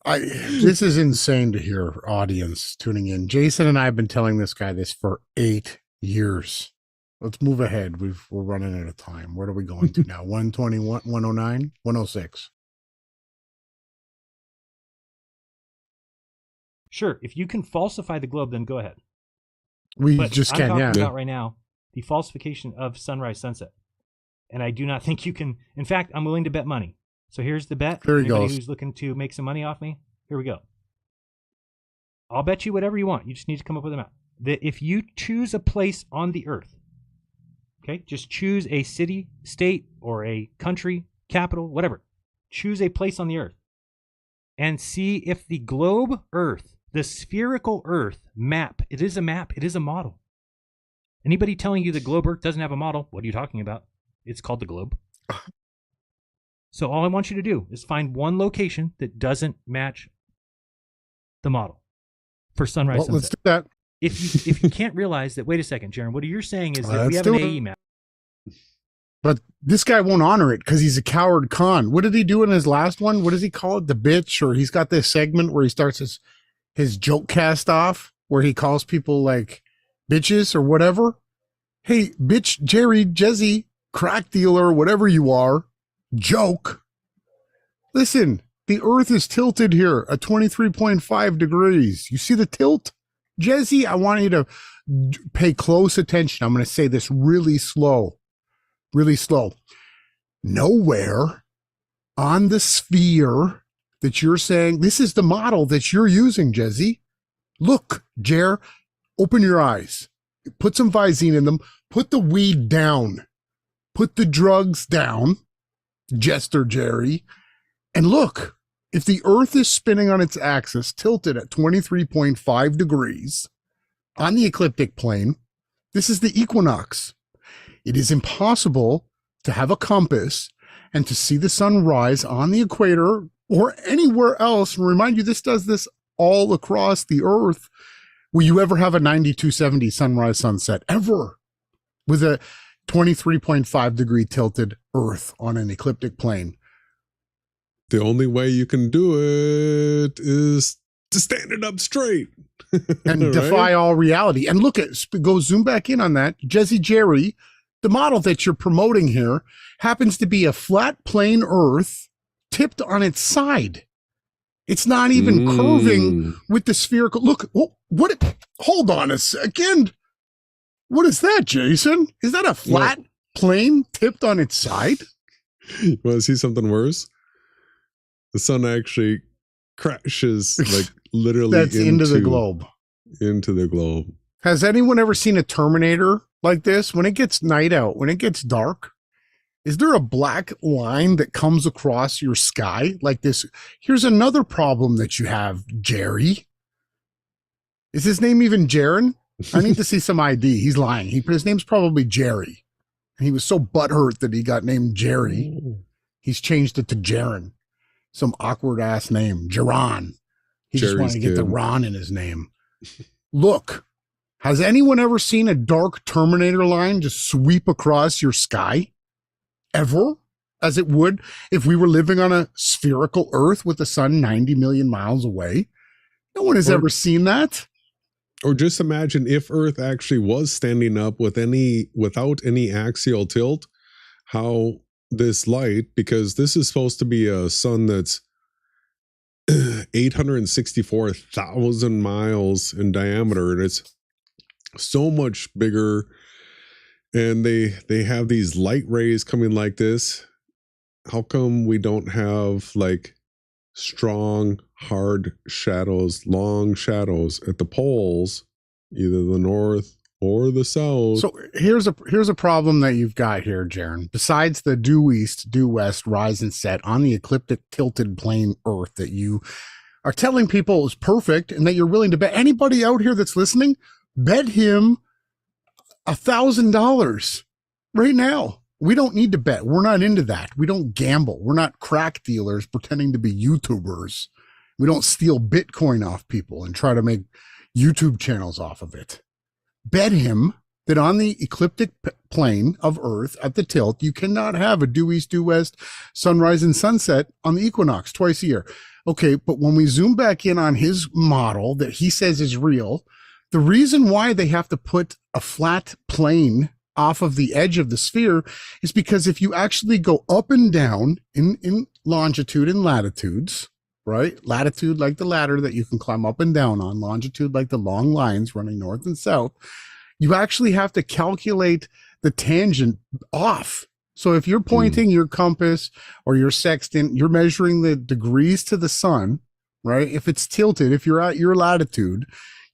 Speaker 4: This is insane to hear, audience tuning in. Jason and I have been telling this guy this for 8 years. Let's move ahead. We're running out of time. What are we going to now? 121, 109, 106.
Speaker 7: sure, if you can falsify the globe, then go ahead.
Speaker 4: We
Speaker 7: But
Speaker 4: just
Speaker 7: I'm
Speaker 4: can't,
Speaker 7: talking
Speaker 4: yeah.
Speaker 7: about right now the falsification of sunrise, sunset. And I do not think you can. In fact, I'm willing to bet money. So here's the bet.
Speaker 4: There he
Speaker 7: Anybody
Speaker 4: goes.
Speaker 7: who's looking to make some money off me, here we go. I'll bet you whatever you want. You just need to come up with a map. That if you choose a place on the earth, okay, just choose a city, state, or a country, capital, whatever. Choose a place on the earth and see if the globe earth, the spherical earth map, it is a map, it is a model. Anybody telling you the globe earth doesn't have a model, what are you talking about? It's called the globe. So all I want you to do is find one location that doesn't match the model for sunrise,
Speaker 4: Well, let's
Speaker 7: sunset.
Speaker 4: do that.
Speaker 7: If you can't realize that, wait a second, Jaron, what you're saying is that we
Speaker 4: Let's
Speaker 7: have an
Speaker 4: do it.
Speaker 7: AE map.
Speaker 4: But this guy won't honor it because he's a coward con. What did he do in his last one? What does he call it? The bitch? Or he's got this segment where he starts his joke cast off where he calls people like bitches or whatever. Hey, bitch, Jerry, Jesse, crack dealer, whatever you are, joke. Listen, the earth is tilted here at 23.5 degrees. You see the tilt? Jesse, I want you to pay close attention. I'm going to say this really slow. Really slow. Nowhere on the sphere that you're saying, this is the model that you're using, Jesse. Look, Jer, open your eyes. Put some Visine in them. Put the weed down. Put the drugs down, Jester Jerry. And look, if the earth is spinning on its axis, tilted at 23.5 degrees on the ecliptic plane, this is the equinox. It is impossible to have a compass and to see the sun rise on the equator or anywhere else. And remind you, this does this all across the earth. Will you ever have a 9270 sunrise sunset? Ever? With a 23.5 degree tilted earth on an ecliptic plane.
Speaker 3: The only way you can do it is to stand it up straight
Speaker 4: And
Speaker 3: Right?
Speaker 4: defy all reality. And look at, go zoom back in on that. Jesse Jerry, the model that you're promoting here happens to be a flat plane earth tipped on its side. It's not even curving with the spherical. Look, oh, hold on a second. What is that, Jason? Is that a flat plane tipped on its side?
Speaker 3: You want to see something worse? The sun actually crashes like literally
Speaker 4: That's into the globe.
Speaker 3: Into the globe.
Speaker 4: Has anyone ever seen a Terminator like this? When it gets night out, when it gets dark, is there a black line that comes across your sky like this? Here's another problem that you have, Jerry. Is his name even Jaron? I need to see some ID. He's lying. His name's probably Jerry. And he was so butthurt that he got named Jerry. He's changed it to Jaron. Some awkward ass name, Jaron. He just wanted to get the Ron in his name. Look, has anyone ever seen a dark Terminator line just sweep across your sky? Ever? As it would if we were living on a spherical Earth with the sun 90 million miles away? No one has ever seen that.
Speaker 3: Or just imagine if Earth actually was standing up without any axial tilt, how this light, because this is supposed to be a sun that's 864,000 miles in diameter, and it's so much bigger, and they have these light rays coming like this. How come we don't have like strong, hard shadows, long shadows at the poles, either the north or the south?
Speaker 4: So here's a problem that you've got here, Jaron. Besides the due east, due west, rise and set on the ecliptic tilted plane Earth that you are telling people is perfect and that you're willing to bet anybody out here that's listening, bet him $1,000 right now. We don't need to bet. We're not into that. We don't gamble. We're not crack dealers pretending to be YouTubers. We don't steal Bitcoin off people and try to make YouTube channels off of it. Bet him that on the ecliptic plane of Earth at the tilt, you cannot have a due east, due west, sunrise and sunset on the equinox twice a year. Okay, but when we zoom back in on his model that he says is real, the reason why they have to put a flat plane off of the edge of the sphere is because if you actually go up and down in longitude and latitudes, right? Latitude like the ladder that you can climb up and down on, longitude like the long lines running north and south, you actually have to calculate the tangent off. So if you're pointing your compass or your sextant, you're measuring the degrees to the sun, right? If it's tilted, if you're at your latitude,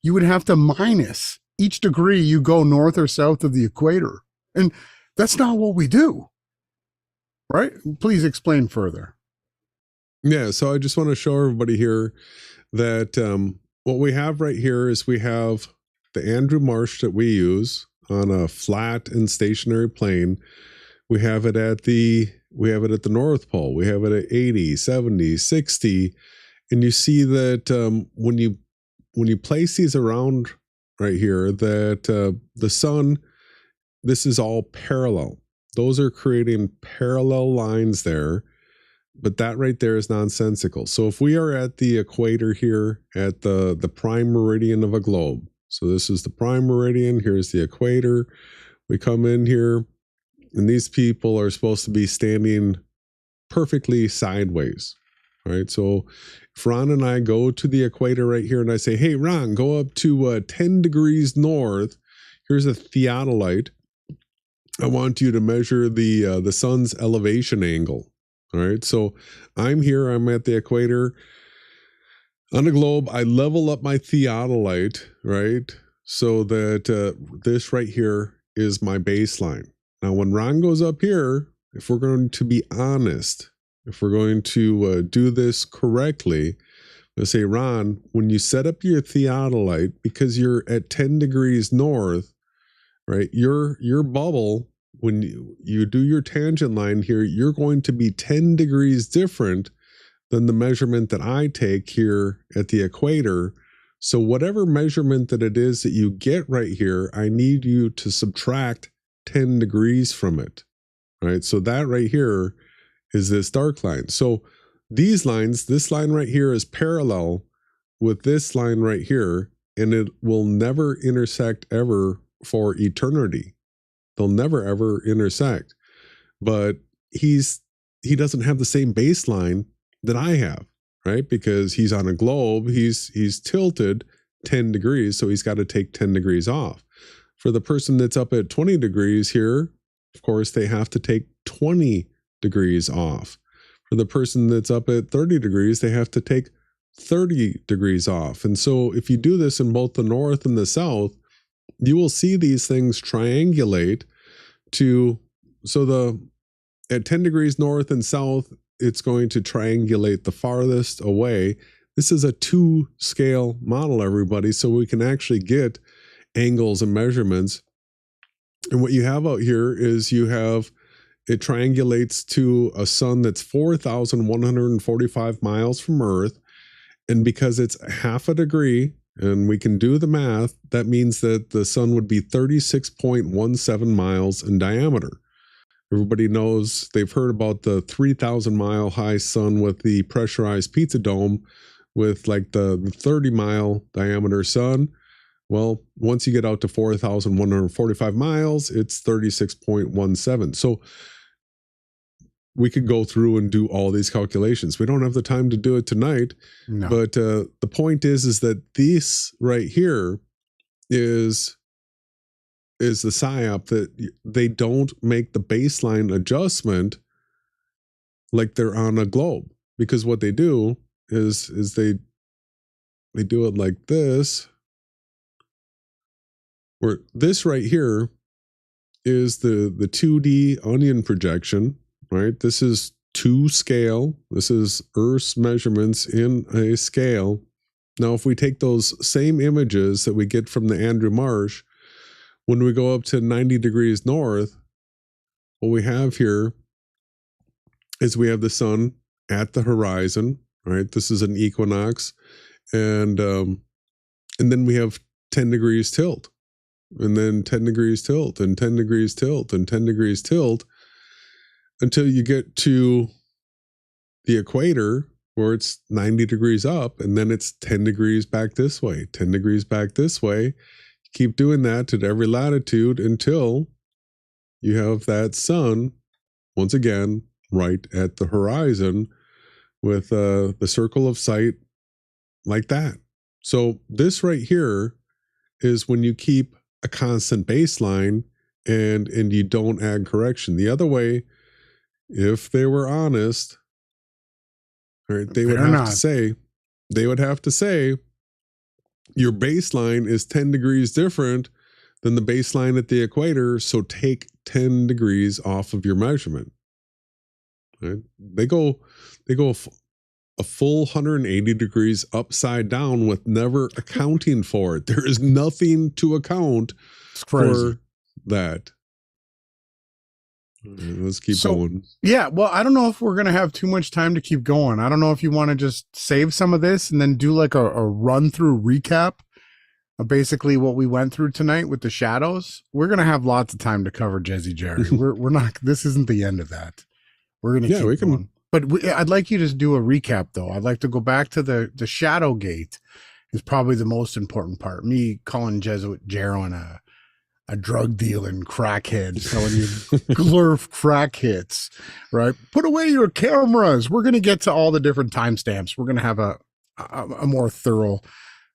Speaker 4: you would have to minus each degree you go north or south of the equator. And that's not what we do, right? Please explain further.
Speaker 3: Yeah, so I just want to show everybody here that what we have right here is we have the Andrew Marsh that we use on a flat and stationary plane. We have it at the North Pole. We have it at 80, 70, 60. And you see that when you place these around right here, that the sun, this is all parallel. Those are creating parallel lines there. But that right there is nonsensical. So if we are at the equator here at the prime meridian of a globe, so this is the prime meridian, here's the equator. We come in here, and these people are supposed to be standing perfectly sideways, right? So if Ron and I go to the equator right here, and I say, hey, Ron, go up to 10 degrees north. Here's a theodolite. I want you to measure the sun's elevation angle. All right, so I'm here, I'm at the equator. On the globe, I level up my theodolite, right? So that this right here is my baseline. Now, when Ron goes up here, if we're going to be honest, if we're going to do this correctly, let's say, Ron, when you set up your theodolite, because you're at 10 degrees north, right, your bubble, when you do your tangent line here, you're going to be 10 degrees different than the measurement that I take here at the equator. So whatever measurement that it is that you get right here, I need you to subtract 10 degrees from it, right? So that right here is this dark line. So these lines, this line right here is parallel with this line right here, and it will never intersect ever for eternity. They'll never ever intersect. But he doesn't have the same baseline that I have, right? Because he's on a globe, he's tilted 10 degrees, so he's got to take 10 degrees off. For the person that's up at 20 degrees here, of course, they have to take 20 degrees off. For the person that's up at 30 degrees, they have to take 30 degrees off. And so if you do this in both the north and the south, you will see these things triangulate to, so at 10 degrees north and south, it's going to triangulate the farthest away. This is a 2-scale model, everybody, so we can actually get angles and measurements. And what you have out here is it triangulates to a sun that's 4,145 miles from Earth. And because it's half a degree, and we can do the math, that means that the sun would be 36.17 miles in diameter. Everybody knows, they've heard about the 3,000 mile high sun with the pressurized pizza dome with like the 30 mile diameter sun. Well, once you get out to 4,145 miles, it's 36.17. So we could go through and do all these calculations. We don't have the time to do it tonight, no. But the point is that this right here is the psyop, that they don't make the baseline adjustment like they're on a globe, because what they do is they do it like this, where this right here is the 2D onion projection. Right, this is 2 scale. This is Earth's measurements in a scale. Now, if we take those same images that we get from the Andrew Marsh, when we go up to 90 degrees north, what we have here is we have the sun at the horizon, right? This is an equinox, and then we have 10 degrees tilt, and then 10 degrees tilt, and 10 degrees tilt, and 10 degrees tilt, until you get to the equator where it's 90 degrees up, and then it's 10 degrees back this way, 10 degrees back this way. Keep doing that at every latitude until you have that sun, once again, right at the horizon with the circle of sight like that. So this right here is when you keep a constant baseline and you don't add correction. The other way, if they were honest, right, they would have to say your baseline is 10 degrees different than the baseline at the equator, so take 10 degrees off of your measurement. Right? They go a full 180 degrees upside down with never accounting for it. There is nothing to account for that. Let's keep going.
Speaker 4: Yeah, well, I don't know if we're going to have too much time to keep going. I don't know if you want to just save some of this and then do like a run through recap of basically what we went through tonight with the shadows. We're going to have lots of time to cover Jesse Jerry. we're not, this isn't the end of that. We're going to keep going. But I'd like you to do a recap though. I'd like to go back to the Shadowgate is probably the most important part. Me calling Jesuit Jeron a drug dealing crackhead selling you glurf crack hits, right? Put away your cameras. We're going to get to all the different timestamps. We're going to have a more thorough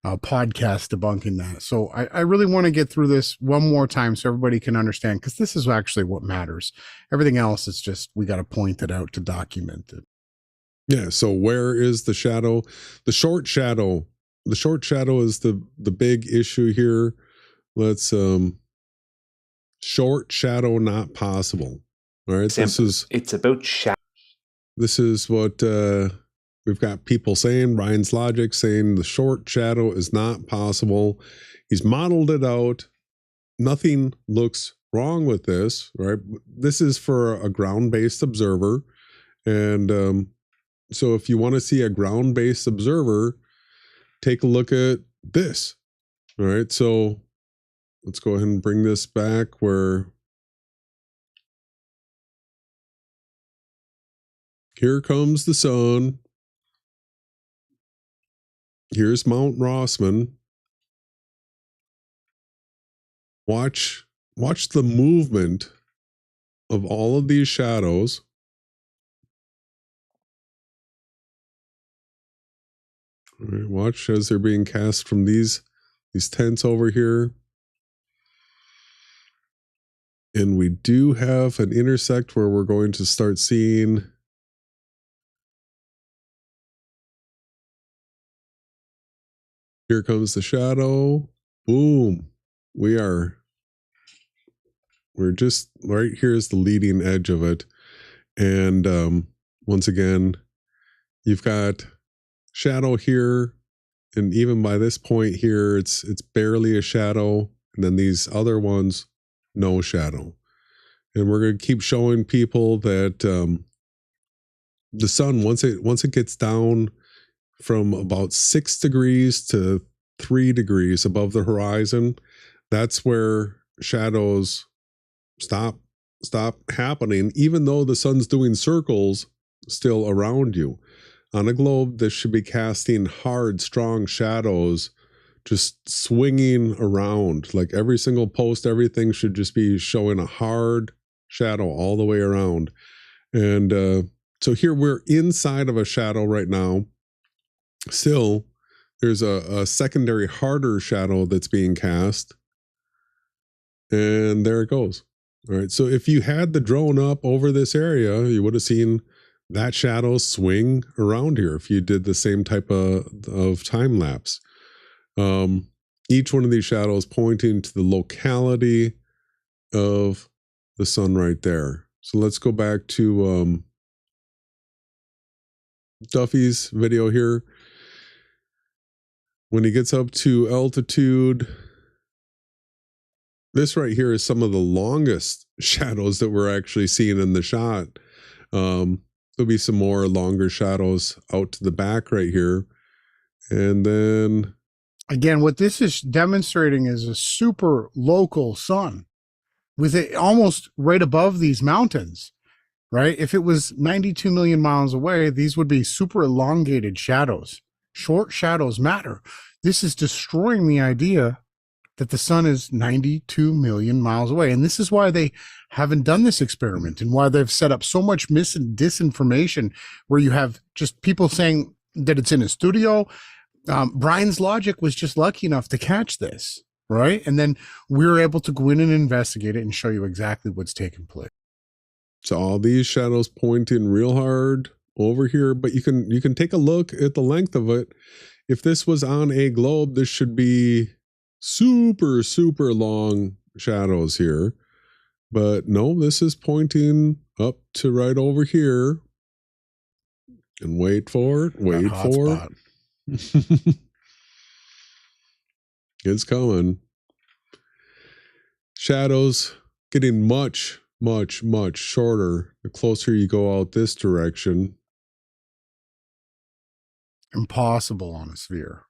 Speaker 4: podcast debunking that. So I really want to get through this one more time so everybody can understand, because this is actually what matters. Everything else is just, we got to point it out to document it.
Speaker 3: Yeah. So where is the shadow? The short shadow. The short shadow is the big issue here. Let's short shadow not possible. All right.
Speaker 9: It's about shadow.
Speaker 3: This is what we've got people saying. Ryan's Logic saying the short shadow is not possible. He's modeled it out. Nothing looks wrong with this, right? This is for a ground-based observer. And so if you want to see a ground-based observer, take a look at this. All right. So let's go ahead and bring this back where here comes the sun. Here's Mt Rossman. Watch the movement of all of these shadows. All right, watch as they're being cast from these tents over here. And we do have an intersect where we're going to start seeing here comes the shadow. Boom. We're just right here is the leading edge of it. And once again, you've got shadow here. And even by this point here, it's barely a shadow. And then these other ones, no shadow. And we're going to keep showing people that the sun, once it gets down from about 6 degrees to 3 degrees above the horizon, that's where shadows stop happening, even though the sun's doing circles still around you. On a globe, this should be casting hard, strong shadows, just swinging around. Like every single post, everything should just be showing a hard shadow all the way around. And so here we're inside of a shadow right now. Still, there's a secondary harder shadow that's being cast. And there it goes. All right. So if you had the drone up over this area, you would have seen that shadow swing around here if you did the same type of time lapse. Each one of these shadows pointing to the locality of the sun right there. So let's go back to Duffy's video here. When he gets up to altitude This right here is some of the longest shadows that we're actually seeing in the shot. There'll be some more longer shadows out to the back right here. And then
Speaker 4: again, what this is demonstrating is a super local sun with it almost right above these mountains, right? If it was 92 million miles away, these would be super elongated shadows. Short shadows matter. This is destroying the idea that the sun is 92 million miles away. And this is why they haven't done this experiment and why they've set up so much disinformation where you have just people saying that it's in a studio. Brian's Logic was just lucky enough to catch this, right? And then we were able to go in and investigate it and show you exactly what's taking place.
Speaker 3: so all these shadows pointing real hard over here, but you can take a look at the length of it. If this was on a globe, this should be super, super long shadows here. But no, this is pointing up to right over here. And wait for it. Wait for it. It's coming. Shadows getting much, much, much shorter the closer you go out this direction.
Speaker 4: Impossible on a sphere.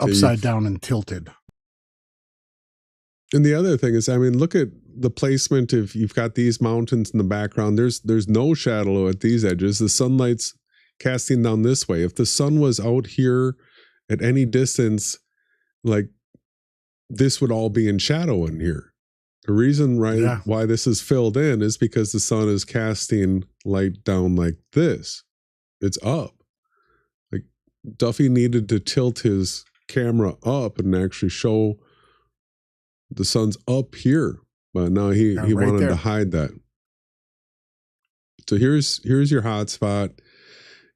Speaker 3: So
Speaker 4: Upside down and tilted.
Speaker 3: And the other thing is, I mean, look at the placement. If you've got these mountains in the background, there's no shadow at these edges. The sunlight's casting down this way. If the sun was out here at any distance, like this would all be in shadow in here. The reason why this is filled in is because the sun is casting light down like this. It's up. Like Duffy needed to tilt his camera up and actually show the sun's up here, but now he wanted to hide that. So here's your hot spot,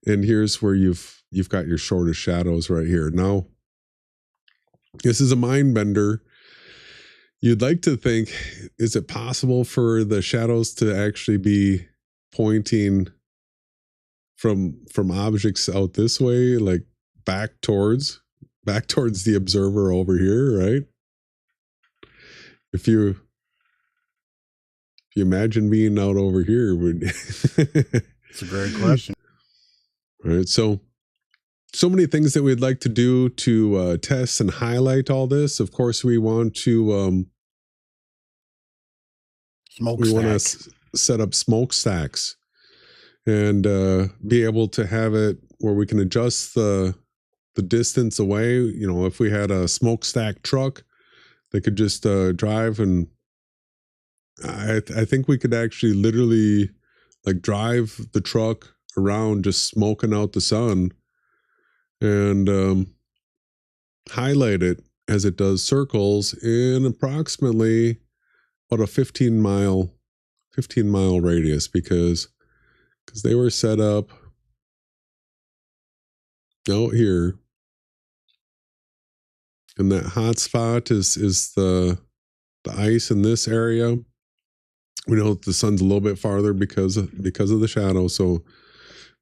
Speaker 3: and here's where you've got your shortest shadows right here. Now, this is a mind bender. You'd like to think, is it possible for the shadows to actually be pointing from objects out this way, like back towards the observer over here, right? If you imagine being out over here,
Speaker 4: it's a great question.
Speaker 3: All right, so many things that we'd like to do to test and highlight all this. Of course, we want to set up smokestacks and be able to have it where we can adjust the distance away. You know, if we had a smokestack truck, they could just drive, and I think we could actually literally like drive the truck around just smoking out the sun and highlight it as it does circles in approximately about a 15 mile radius because they were set up out here. And that hot spot is the ice in this area. We know that the sun's a little bit farther because of the shadow, so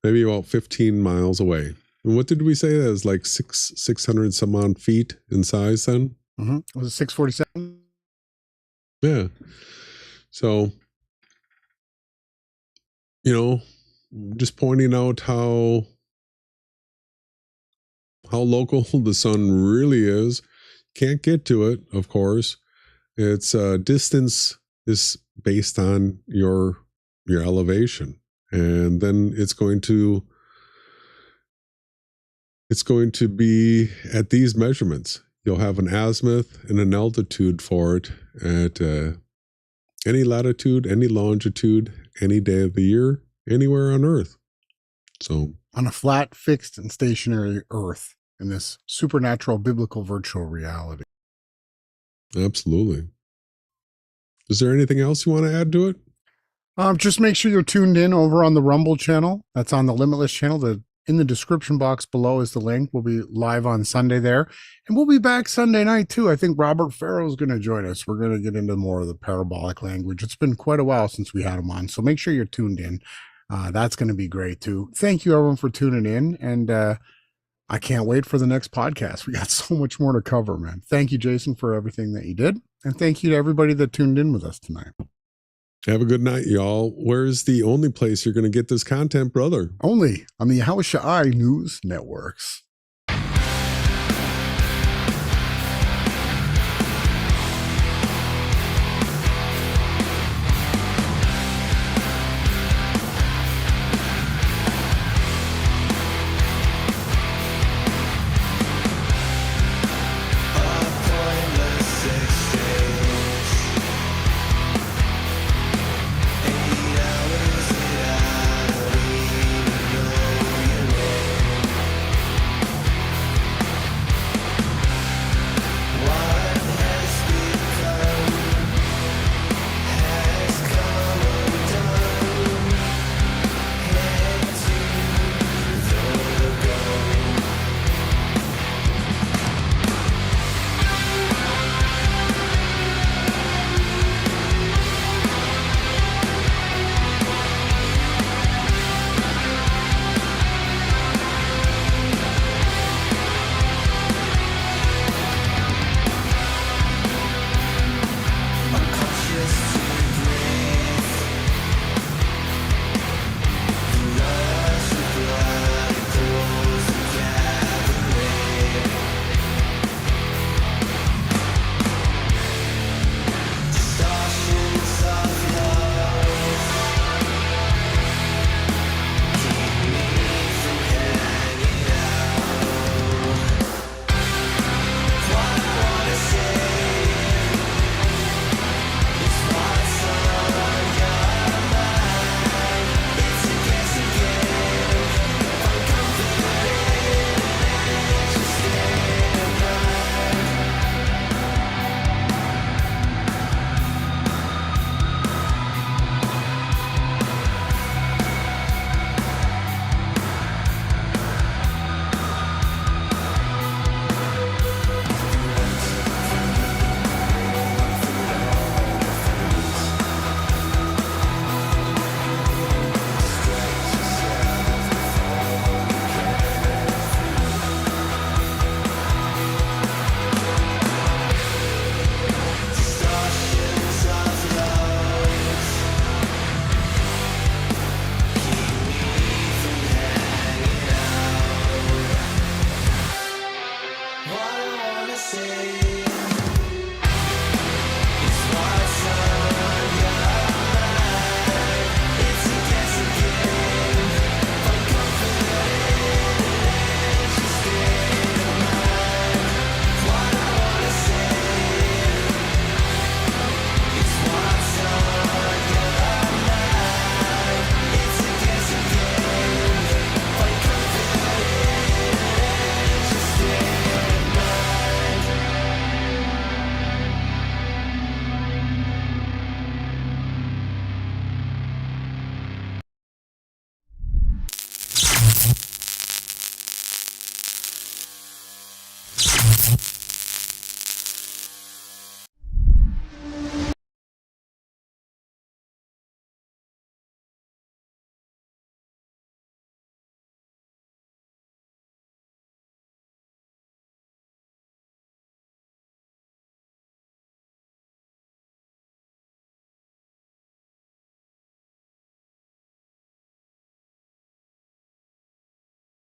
Speaker 3: maybe about 15 miles away. And what did we say? That was like 600 some odd feet in size then?
Speaker 4: Mm-hmm. Was it 647?
Speaker 3: Yeah. So, you know, just pointing out how local the sun really is. Can't get to it, of course. Its distance is based on your elevation, and then it's going to be at these measurements. You'll have an azimuth and an altitude for it at any latitude, any longitude, any day of the year, anywhere on Earth. So
Speaker 4: on a flat, fixed, and stationary Earth in this supernatural biblical virtual reality.
Speaker 3: Absolutely. Is there anything else you want to add to it?
Speaker 4: Just make sure you're tuned in over on the Rumble channel. That's on the Limitless channel. In the description box below is the link. We'll be live on Sunday there. And we'll be back Sunday night too. I think Robert Farrow is going to join us. We're going to get into more of the parabolic language. It's been quite a while since we had him on. So make sure you're tuned in. That's going to be great too. Thank you everyone for tuning in. And I can't wait for the next podcast. We got so much more to cover, man. Thank you, Jason, for everything that you did. And thank you to everybody that tuned in with us tonight.
Speaker 3: Have a good night, y'all. Where's the only place you're going to get this content, brother?
Speaker 4: Only on the Yahawashai News Networks.